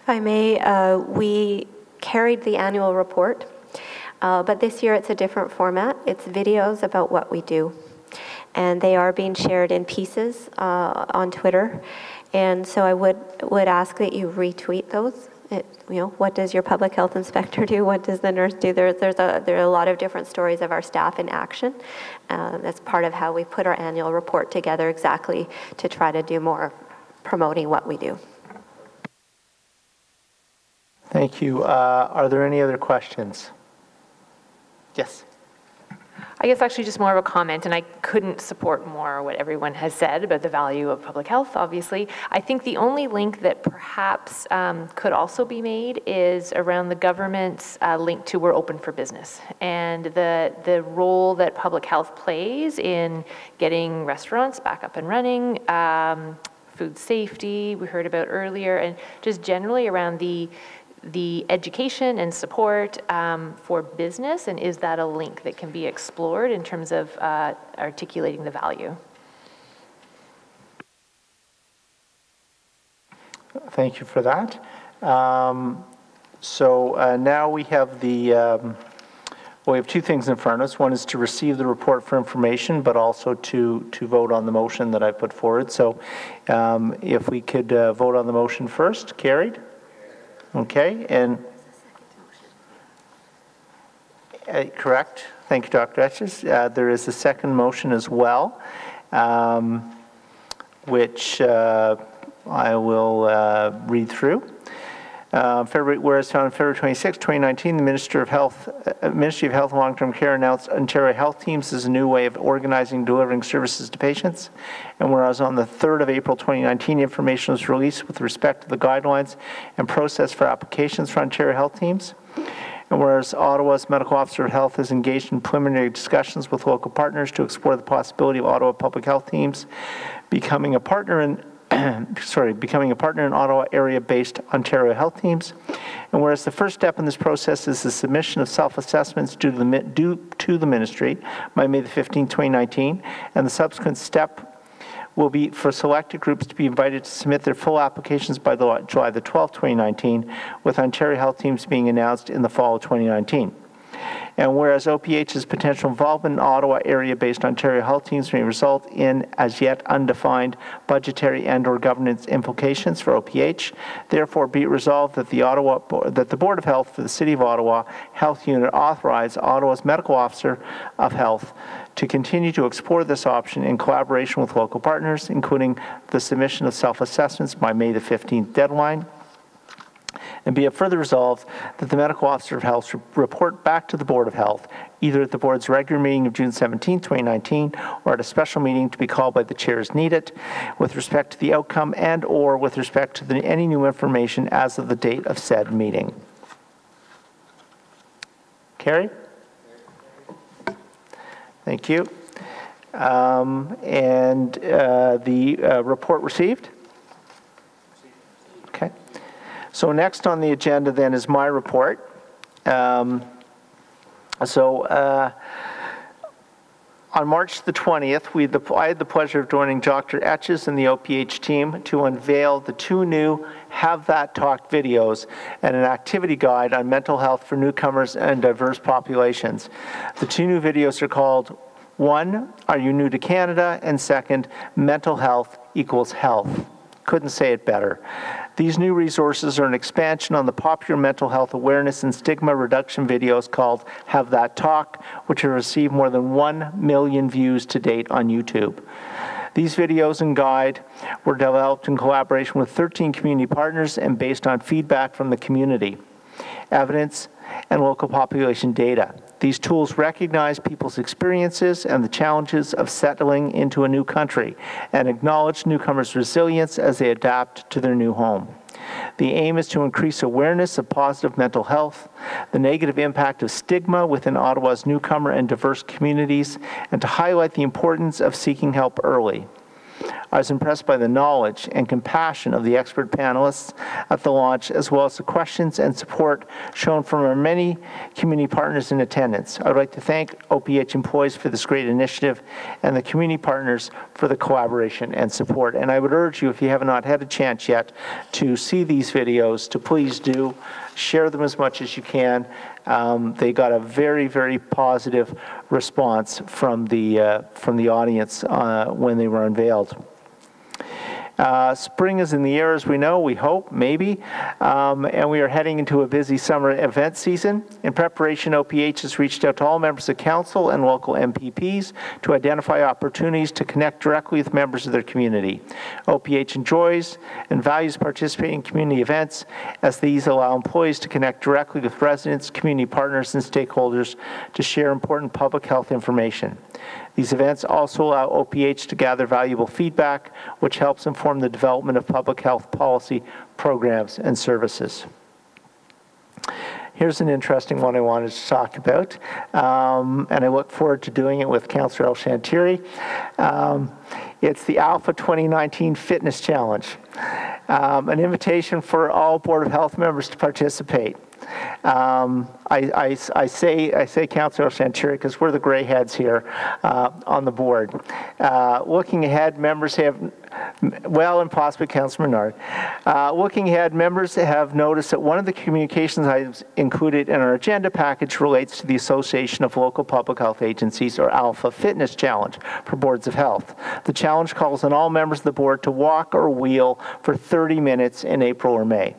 If I may, we carried the annual report, but this year it's a different format. It's videos about what we do. And they are being shared in pieces on Twitter. And so I would ask that you retweet those What does your public health inspector do? What does the nurse do? There are a lot of different stories of our staff in action. That's part of how we put our annual report together, exactly to try to do more promoting what we do. Thank you. Are there any other questions? Yes. I guess actually just more of a comment, and I couldn't support more what everyone has said about the value of public health, obviously. I think the only link that perhaps could also be made is around the government's link to We're Open for Business, and the role that public health plays in getting restaurants back up and running, food safety we heard about earlier, and just generally around the education and support for business, and is that a link that can be explored in terms of articulating the value? Thank you for that. Now we have we have two things in front of us. One is to receive the report for information, but also to vote on the motion that I put forward. So if we could vote on the motion first. Carried? Okay, and correct. Thank you, Dr. Etches. There is a second motion as well, which I will read through. Whereas on February 26, 2019, the Ministry of Health and Long-Term Care announced Ontario Health Teams as a new way of organizing and delivering services to patients. And whereas on the 3rd of April 2019, information was released with respect to the guidelines and process for applications for Ontario Health Teams. And whereas Ottawa's Medical Officer of Health is engaged in preliminary discussions with local partners to explore the possibility of Ottawa Public Health Teams becoming a partner in Ottawa area-based Ontario Health Teams. And whereas the first step in this process is the submission of self-assessments due to the Ministry by May the 15th, 2019, and the subsequent step will be for selected groups to be invited to submit their full applications by July the 12th, 2019, with Ontario Health Teams being announced in the fall of 2019. And whereas OPH's potential involvement in Ottawa area-based Ontario Health Teams may result in as yet undefined budgetary and/or governance implications for OPH, therefore be it resolved that the Board of Health for the City of Ottawa Health Unit authorize Ottawa's Medical Officer of Health to continue to explore this option in collaboration with local partners, including the submission of self-assessments by May the 15th deadline. And be it further resolved that the Medical Officer of Health should report back to the Board of Health, either at the Board's regular meeting of June 17, 2019, or at a special meeting to be called by the chair as needed, with respect to the outcome and/or with respect to any new information as of the date of said meeting. Carrie? Thank you. The report received? Okay. So next on the agenda then is my report. On March the 20th, I had the pleasure of joining Dr. Etches and the OPH team to unveil the two new Have That Talk videos and an activity guide on mental health for newcomers and diverse populations. The two new videos are called, one, Are You New to Canada? And second, Mental Health Equals Health. Couldn't say it better. These new resources are an expansion on the popular mental health awareness and stigma reduction videos called Have That Talk, which have received more than 1 million views to date on YouTube. These videos and guide were developed in collaboration with 13 community partners and based on feedback from the community, evidence, and local population data. These tools recognize people's experiences and the challenges of settling into a new country and acknowledge newcomers' resilience as they adapt to their new home. The aim is to increase awareness of positive mental health, the negative impact of stigma within Ottawa's newcomer and diverse communities, and to highlight the importance of seeking help early. I was impressed by the knowledge and compassion of the expert panelists at the launch, as well as the questions and support shown from our many community partners in attendance. I would like to thank OPH employees for this great initiative and the community partners for the collaboration and support. And I would urge you, if you have not had a chance yet to see these videos, to please do. Share them as much as you can. They got a very, very positive response from the audience when they were unveiled. Spring is in the air, as we know, we hope, maybe, and we are heading into a busy summer event season. In preparation, OPH has reached out to all members of council and local MPPs to identify opportunities to connect directly with members of their community. OPH enjoys and values participating in community events, as these allow employees to connect directly with residents, community partners, and stakeholders to share important public health information. These events also allow OPH to gather valuable feedback, which helps inform the development of public health policy, programs, and services. Here's an interesting one I wanted to talk about, and I look forward to doing it with Councillor El-Shantiri. It's the Alpha 2019 Fitness Challenge, an invitation for all Board of Health members to participate. I say Councillor El-Shantiri because we're the gray heads here on the board. Looking ahead, members have, well, and possibly Councillor Menard. Looking ahead, members have noticed that one of the communications items included in our agenda package relates to the Association of Local Public Health Agencies, or ALPHA Fitness Challenge for Boards of Health. The challenge calls on all members of the board to walk or wheel for 30 minutes in April or May.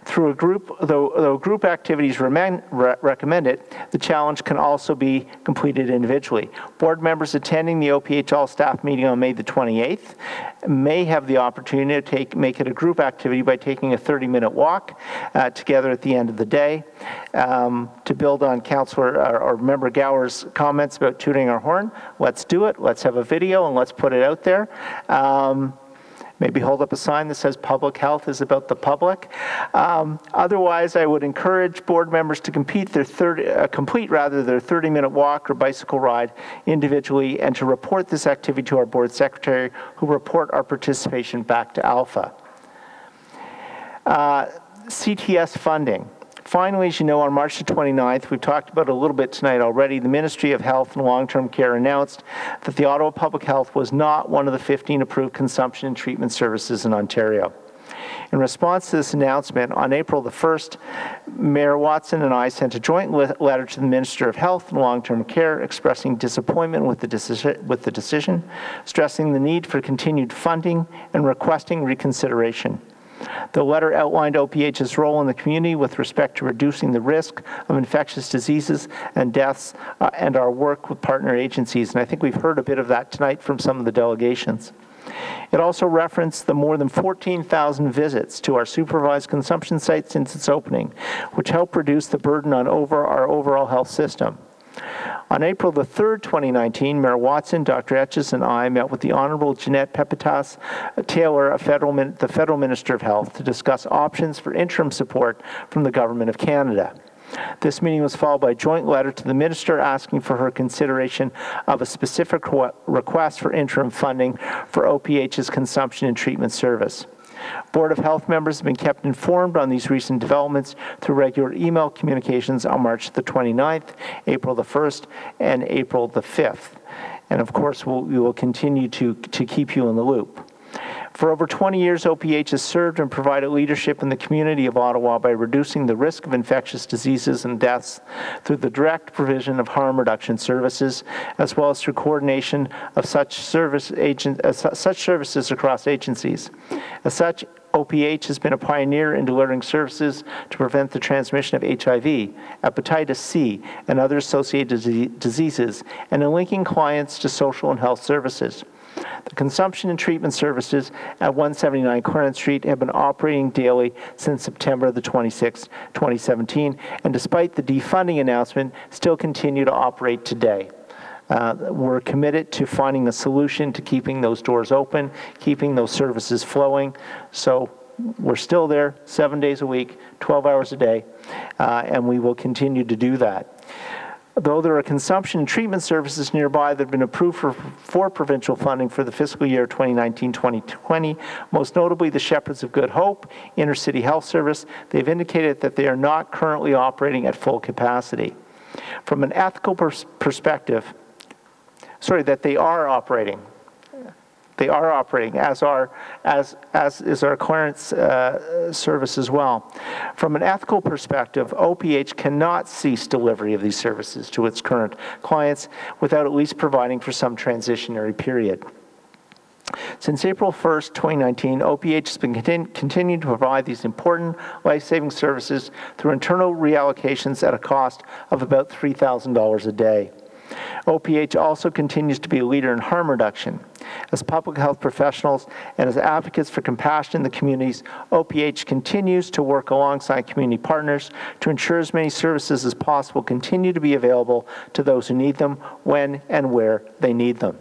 Through a group, though group activities recommended, the challenge can also be completed individually. Board members attending the OPH All-Staff meeting on May the 28th may have the opportunity to make it a group activity by taking a 30-minute walk together at the end of the day. To build on Councillor or Member Gower's comments about tooting our horn, let's do it. Let's have a video and let's put it out there. Maybe hold up a sign that says public health is about the public. Otherwise, I would encourage board members to complete their 30-minute walk or bicycle ride individually, and to report this activity to our board secretary, who report our participation back to Alpha. CTS funding. Finally, as you know, on March the 29th, we've talked about it a little bit tonight already, the Ministry of Health and Long-Term Care announced that the Ottawa Public Health was not one of the 15 approved consumption and treatment services in Ontario. In response to this announcement, on April the 1st, Mayor Watson and I sent a joint letter to the Minister of Health and Long-Term Care expressing disappointment with the decision, stressing the need for continued funding and requesting reconsideration. The letter outlined OPH's role in the community with respect to reducing the risk of infectious diseases and deaths, and our work with partner agencies. And I think we've heard a bit of that tonight from some of the delegations. It also referenced the more than 14,000 visits to our supervised consumption sites since its opening, which help reduce the burden on our overall health system. On April the 3rd, 2019, Mayor Watson, Dr. Etches, and I met with the Honourable Jeanette Pepitas Taylor, the Federal Minister of Health, to discuss options for interim support from the Government of Canada. This meeting was followed by a joint letter to the Minister asking for her consideration of a specific request for interim funding for OPH's consumption and treatment service. Board of Health members have been kept informed on these recent developments through regular email communications on March the 29th, April the 1st, and April the 5th. And of course, we will continue to keep you in the loop. For over 20 years, OPH has served and provided leadership in the community of Ottawa by reducing the risk of infectious diseases and deaths through the direct provision of harm reduction services, as well as through coordination of such services across agencies. As such, OPH has been a pioneer in delivering services to prevent the transmission of HIV, hepatitis C, and other associated diseases, and in linking clients to social and health services. The consumption and treatment services at 179 Clarence Street have been operating daily since September the 26th, 2017, and despite the defunding announcement, still continue to operate today. We're committed to finding a solution to keeping those doors open, keeping those services flowing. So we're still there 7 days a week, 12 hours a day, and we will continue to do that. Though there are consumption and treatment services nearby that have been approved for provincial funding for the fiscal year 2019-2020, most notably the Shepherds of Good Hope Intercity Health Service, they've indicated that they are not currently operating at full capacity. From an ethical perspective, that they are operating. They are operating, as is our Clarence service as well. From an ethical perspective, OPH cannot cease delivery of these services to its current clients without at least providing for some transitionary period. Since April 1st, 2019, OPH has been continuing to provide these important life-saving services through internal reallocations at a cost of about $3,000 a day. OPH also continues to be a leader in harm reduction. As public health professionals and as advocates for compassion in the communities, OPH continues to work alongside community partners to ensure as many services as possible continue to be available to those who need them when and where they need them.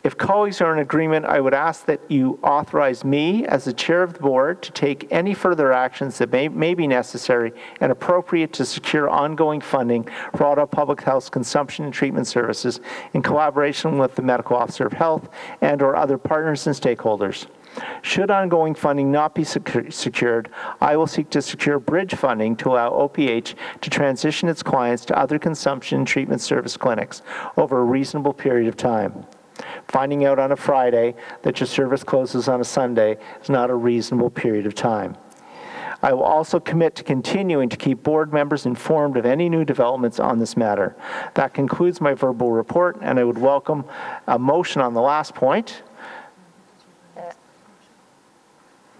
If colleagues are in agreement, I would ask that you authorize me as the chair of the board to take any further actions that may be necessary and appropriate to secure ongoing funding for Ottawa Public Health's consumption and treatment services in collaboration with the Medical Officer of Health and/or other partners and stakeholders. Should ongoing funding not be secured, I will seek to secure bridge funding to allow OPH to transition its clients to other consumption and treatment service clinics over a reasonable period of time. Finding out on a Friday that your service closes on a Sunday is not a reasonable period of time. I will also commit to continuing to keep board members informed of any new developments on this matter. That concludes my verbal report, and I would welcome a motion on the last point.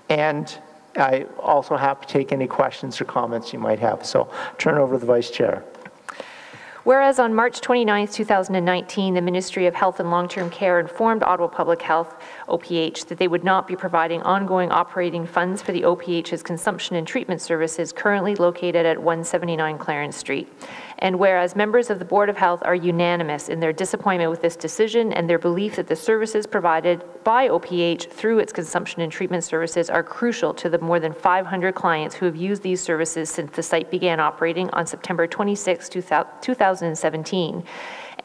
And I also have to take any questions or comments you might have. So turn over to the Vice Chair. Whereas on March 29, 2019, the Ministry of Health and Long-Term Care informed Ottawa Public Health, OPH, that they would not be providing ongoing operating funds for the OPH's consumption and treatment services currently located at 179 Clarence Street. And whereas members of the Board of Health are unanimous in their disappointment with this decision and their belief that the services provided by OPH through its consumption and treatment services are crucial to the more than 500 clients who have used these services since the site began operating on September 26, 2017.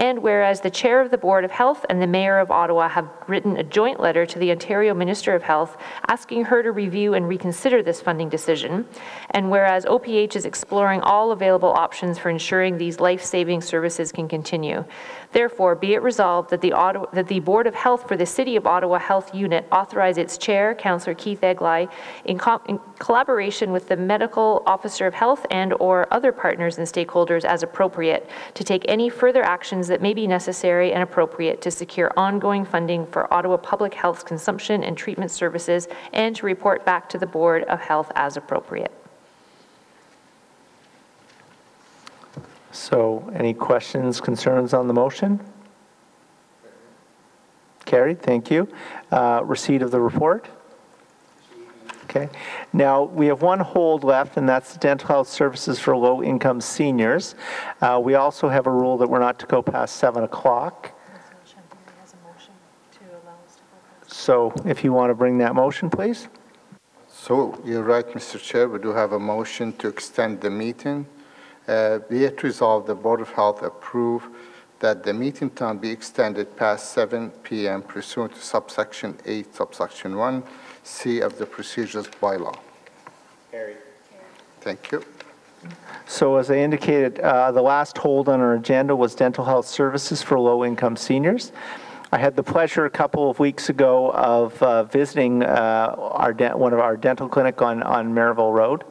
And whereas the Chair of the Board of Health and the Mayor of Ottawa have written a joint letter to the Ontario Minister of Health asking her to review and reconsider this funding decision, and whereas OPH is exploring all available options for ensuring these life-saving services can continue. Therefore, be it resolved that the Board of Health for the City of Ottawa Health Unit authorize its Chair, Councillor Keith Eglai, in collaboration with the Medical Officer of Health and/or other partners and stakeholders as appropriate, to take any further actions that may be necessary and appropriate to secure ongoing funding for Ottawa Public Health's consumption and treatment services, and to report back to the Board of Health as appropriate. So any questions, concerns on the motion? Carried, thank you. Receipt of the report? Okay. Now, we have one hold left, and that's dental health services for low-income seniors. We also have a rule that we're not to go past 7 o'clock. So if you want to bring that motion, please. So you're right, Mr. Chair. We do have a motion to extend the meeting. Be it resolved, the Board of Health approve that the meeting time be extended past 7 p.m. pursuant to subsection 8, subsection 1C of the procedures bylaw. Carried. Thank you. So as I indicated, the last hold on our agenda was dental health services for low-income seniors. I had the pleasure a couple of weeks ago of visiting one of our dental clinic on Merivale Road.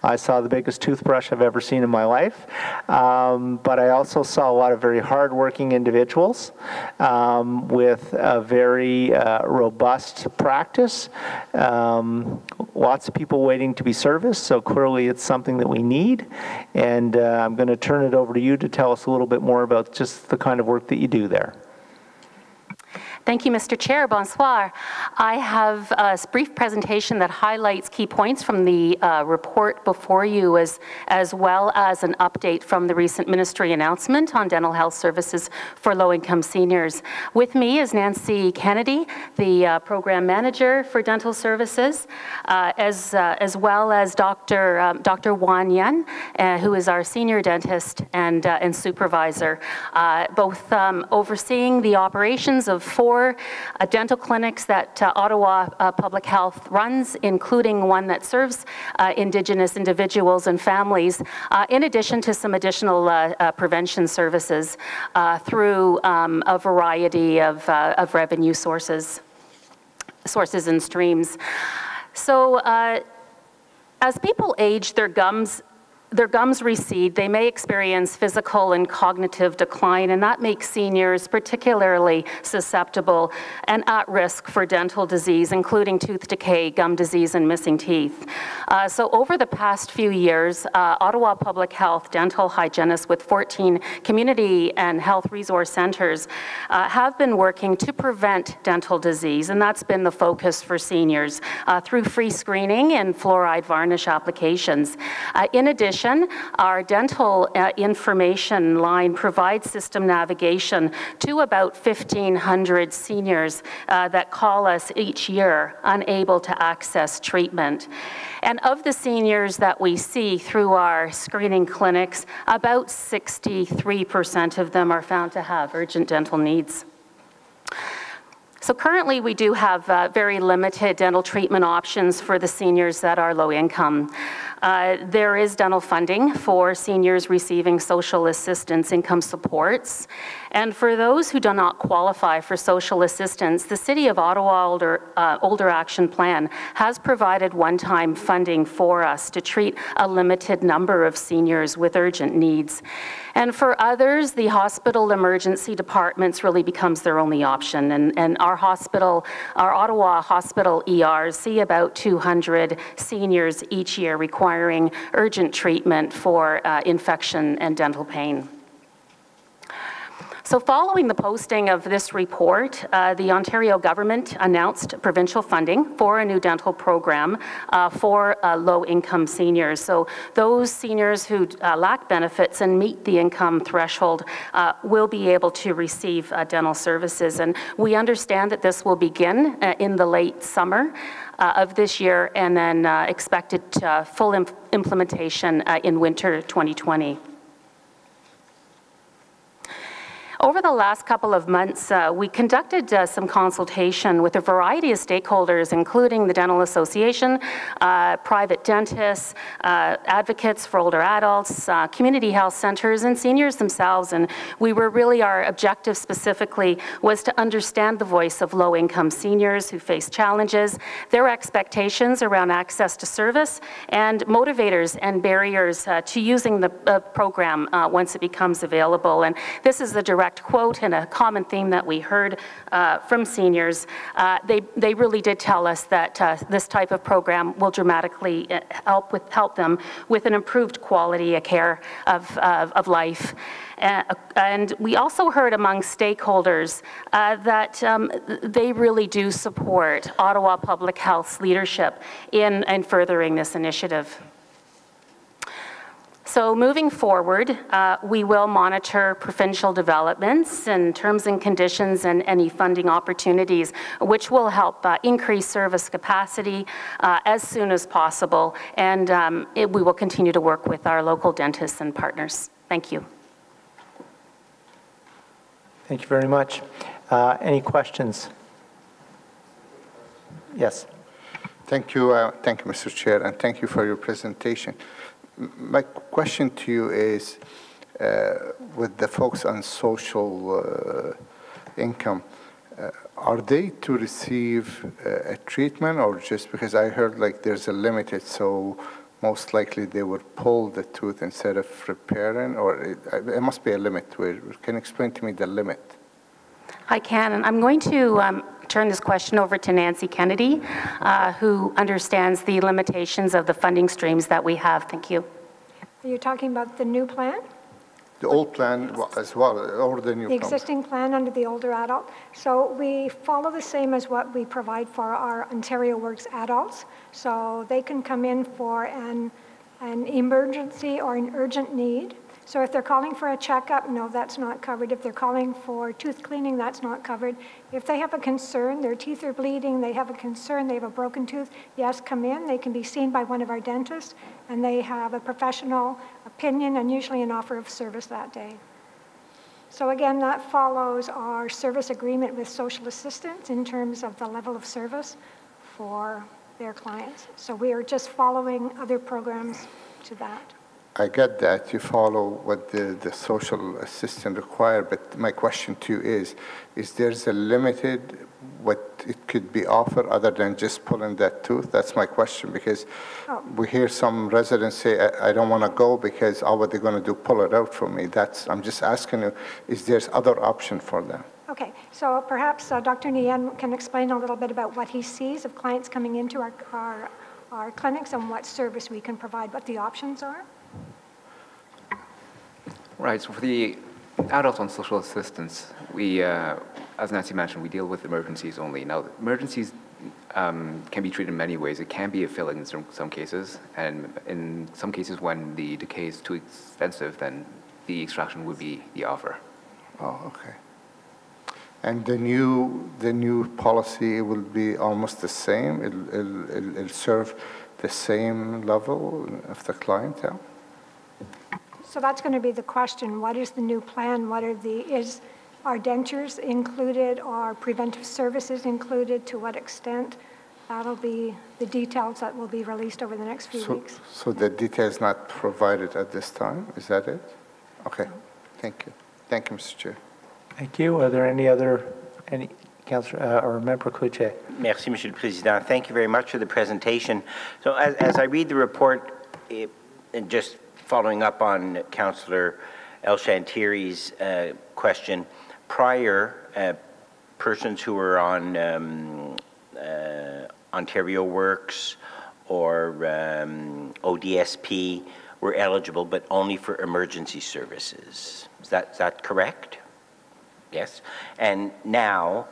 I saw the biggest toothbrush I've ever seen in my life, but I also saw a lot of very hardworking individuals with a very robust practice. Lots of people waiting to be serviced, so clearly it's something that we need. And I'm going to turn it over to you to tell us a little bit more about just the kind of work that you do there. Thank you, Mr. Chair. Bonsoir. I have a brief presentation that highlights key points from the report before you, as well as an update from the recent ministry announcement on dental health services for low-income seniors. With me is Nancy Kennedy, the program manager for dental services, as well as Dr. Wan Yan, who is our senior dentist and supervisor, both overseeing the operations of 4 dental clinics that Ottawa Public Health runs, including one that serves Indigenous individuals and families, in addition to some additional prevention services through a variety of revenue sources and streams. So as people age, their gums their gums recede, they may experience physical and cognitive decline, and that makes seniors particularly susceptible and at risk for dental disease, including tooth decay, gum disease, and missing teeth. So over the past few years, Ottawa Public Health dental hygienists with 14 community and health resource centers have been working to prevent dental disease, and that's been the focus for seniors through free screening and fluoride varnish applications. In addition, our dental information line provides system navigation to about 1,500 seniors that call us each year unable to access treatment. And of the seniors that we see through our screening clinics, about 63% of them are found to have urgent dental needs. So currently we do have very limited dental treatment options for the seniors that are low income. There is dental funding for seniors receiving social assistance income supports. And for those who do not qualify for social assistance, the City of Ottawa Older Action Plan has provided one-time funding for us to treat a limited number of seniors with urgent needs. And for others, the hospital emergency departments really becomes their only option. And our Ottawa hospital ERs see about 200 seniors each year requiring urgent treatment for infection and dental pain. So following the posting of this report, the Ontario government announced provincial funding for a new dental program for low-income seniors. So those seniors who lack benefits and meet the income threshold will be able to receive dental services. And we understand that this will begin in the late summer of this year and then expected full implementation in winter 2020. Over the last couple of months, we conducted some consultation with a variety of stakeholders, including the Dental Association, private dentists, advocates for older adults, community health centers, and seniors themselves. And our objective specifically was to understand the voice of low-income seniors who face challenges, their expectations around access to service, and motivators and barriers to using the program once it becomes available. And this is the direct quote and a common theme that we heard from seniors. They really did tell us that this type of program will dramatically help them with an improved quality of care of life. And we also heard among stakeholders that they really do support Ottawa Public Health's leadership in furthering this initiative. So moving forward, we will monitor provincial developments and terms and conditions and any funding opportunities, which will help increase service capacity as soon as possible. And we will continue to work with our local dentists and partners. Thank you. Thank you very much. Any questions? Yes. Thank you, Mr. Chair, and thank you for your presentation. My question to you is, with the focus on social income, are they to receive a treatment, or just because I heard like there's a limited, so most likely they would pull the tooth instead of repairing, or it must be a limit to it. Can you explain to me the limit? I can, and I'm going to turn this question over to Nancy Kennedy, who understands the limitations of the funding streams that we have. Thank you. Are you talking about the new plan? The old plan as well, or the new plan? The existing plan under the older adult. So we follow the same as what we provide for our Ontario Works adults. So they can come in for an emergency or an urgent need. So if they're calling for a checkup, no, that's not covered. If they're calling for tooth cleaning, that's not covered. If they have a concern, their teeth are bleeding, they have a concern, they have a broken tooth, yes, come in. They can be seen by one of our dentists, and they have a professional opinion and usually an offer of service that day. So again, that follows our service agreement with social assistants in terms of the level of service for their clients. So we are just following other programs to that. I get that. You follow what the social assistant require, but my question to you is there's a limited what it could be offered other than just pulling that tooth? That's my question, because we hear some residents say, I don't want to go because what they're going to do, pull it out from me. I'm just asking you, is there other option for them? Okay, so perhaps Dr. Nguyen can explain a little bit about what he sees of clients coming into our clinics and what service we can provide, what the options are. Right, so for the adults on social assistance, we, as Nancy mentioned, we deal with emergencies only. Now, emergencies can be treated in many ways. It can be a fill-in in some cases, and in some cases when the decay is too extensive, then the extraction would be the offer. Oh, okay. And the new policy will be almost the same? It'll serve the same level of the clientele? So that's going to be the question. What is the new plan? Are dentures included? Are preventive services included? To what extent? That'll be the details that will be released over the next few weeks. So the details not provided at this time, is that it? Okay, thank you. Thank you, Mr. Chair. Thank you. Are there any Councillor or Member Cloutier? Merci, Monsieur le Président. Thank you very much for the presentation. So as I read the report, and just following up on Councillor El-Shantiri's question, prior persons who were on Ontario Works or ODSP were eligible, but only for emergency services. Is that correct? Yes. And now,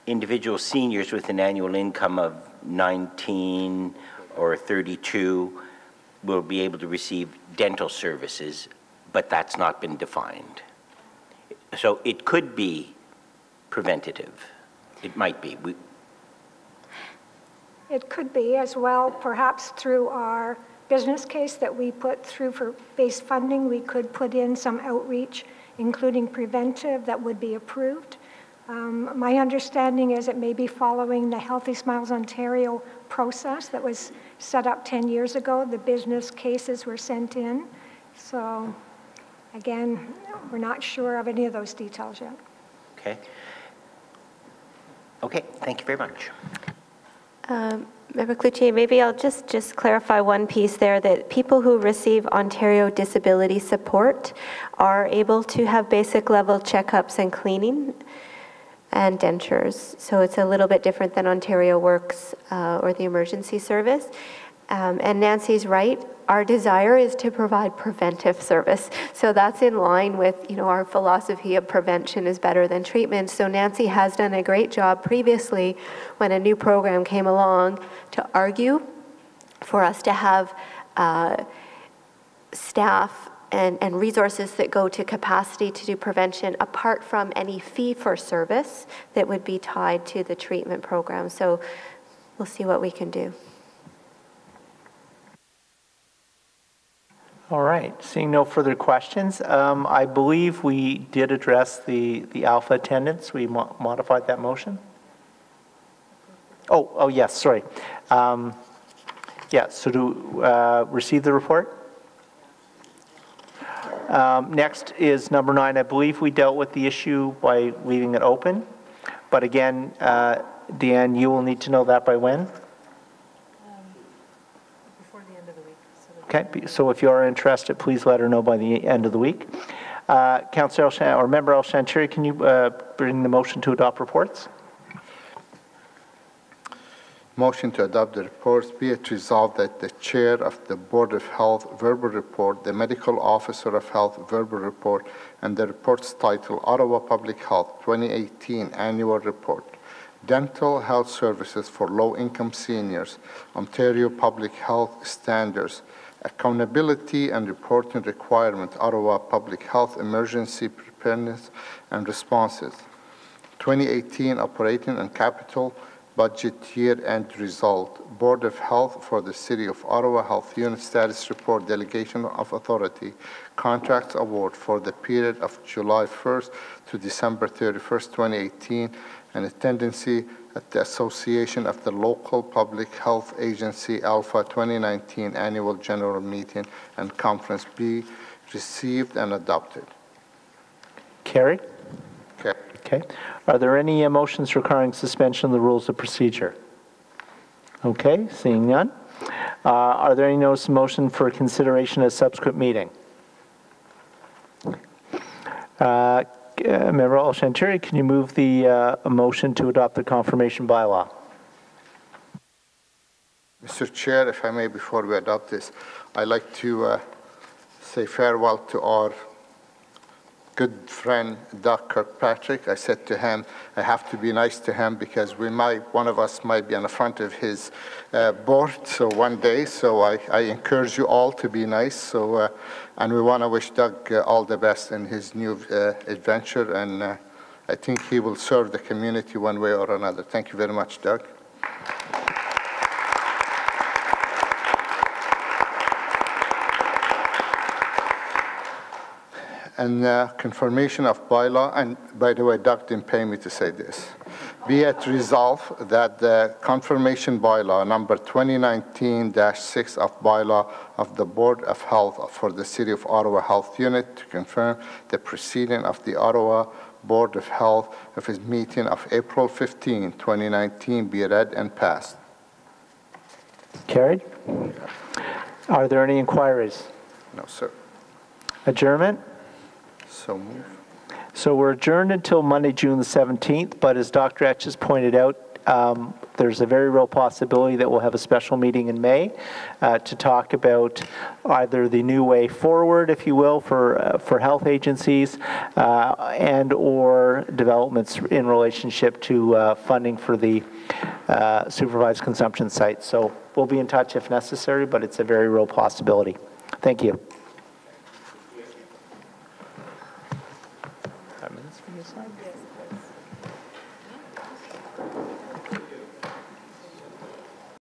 individual seniors with an annual income of 19 or 32 will be able to receive dental services, but that's not been defined. So it could be preventative. It might be. It could be as well, perhaps through our business case that we put through for base funding, we could put in some outreach, including preventive, that would be approved. My understanding is it may be following the Healthy Smiles Ontario process that was set up 10 years ago. The business cases were sent in. So again, we're not sure of any of those details yet. Okay. Okay, thank you very much. Member Cloutier, maybe I'll just clarify one piece there, that people who receive Ontario Disability Support are able to have basic level checkups and cleaning and dentures. So it's a little bit different than Ontario Works or the emergency service. And Nancy's right, our desire is to provide preventive service. So that's in line with, our philosophy of prevention is better than treatment. So Nancy has done a great job previously when a new program came along to argue for us to have staff and resources that go to capacity to do prevention apart from any fee for service that would be tied to the treatment program. So we'll see what we can do. All right, seeing no further questions, I believe we did address the alpha attendance. We modified that motion. Oh yes, sorry. Yeah, so to receive the report. Next is number 9. I believe we dealt with the issue by leaving it open. But again, Deanne, you will need to know that by when? Before the end of the week. Okay, so if you are interested, please let her know by the end of the week. Councillor or Member El-Shantiri, can you bring the motion to adopt reports? Motion to adopt the reports. Be it resolved that the Chair of the Board of Health verbal report, the Medical Officer of Health verbal report, and the report's title, Ottawa Public Health 2018 Annual Report, Dental Health Services for Low-Income Seniors, Ontario Public Health Standards, Accountability and Reporting Requirement, Ottawa Public Health Emergency Preparedness and Responses, 2018 Operating and Capital Budget Year-End Result, Board of Health for the City of Ottawa Health Unit Status Report, Delegation of Authority, Contracts Award for the period of July 1st to December 31st, 2018, and attendance at the Association of the Local Public Health Agency Alpha 2019 Annual General Meeting and Conference be received and adopted. Carried. Okay. Okay. Are there any motions requiring suspension of the rules of procedure? Okay, seeing none. Are there any notice of motion for consideration at a subsequent meeting? Member Al-Shantiri, can you move the motion to adopt the confirmation bylaw? Mr. Chair, if I may, before we adopt this, I'd like to say farewell to our good friend, Doug Kirkpatrick. I said to him, I have to be nice to him because one of us might be on the front of his board so one day. So I encourage you all to be nice. So, and we want to wish Doug all the best in his new adventure. And I think he will serve the community one way or another. Thank you very much, Doug. And confirmation of bylaw, and by the way, Doug didn't pay me to say this. Be it resolved that the confirmation bylaw number 2019-6 of bylaw of the Board of Health for the City of Ottawa Health Unit to confirm the proceeding of the Ottawa Board of Health of its meeting of April 15, 2019 be read and passed. Carried. Are there any inquiries? No, sir. Adjournment? So move. So we're adjourned until Monday, June the 17th, but as Dr. Etch has pointed out, there's a very real possibility that we'll have a special meeting in May to talk about either the new way forward, if you will, for health agencies and or developments in relationship to funding for the supervised consumption sites. So we'll be in touch if necessary, but it's a very real possibility. Thank you.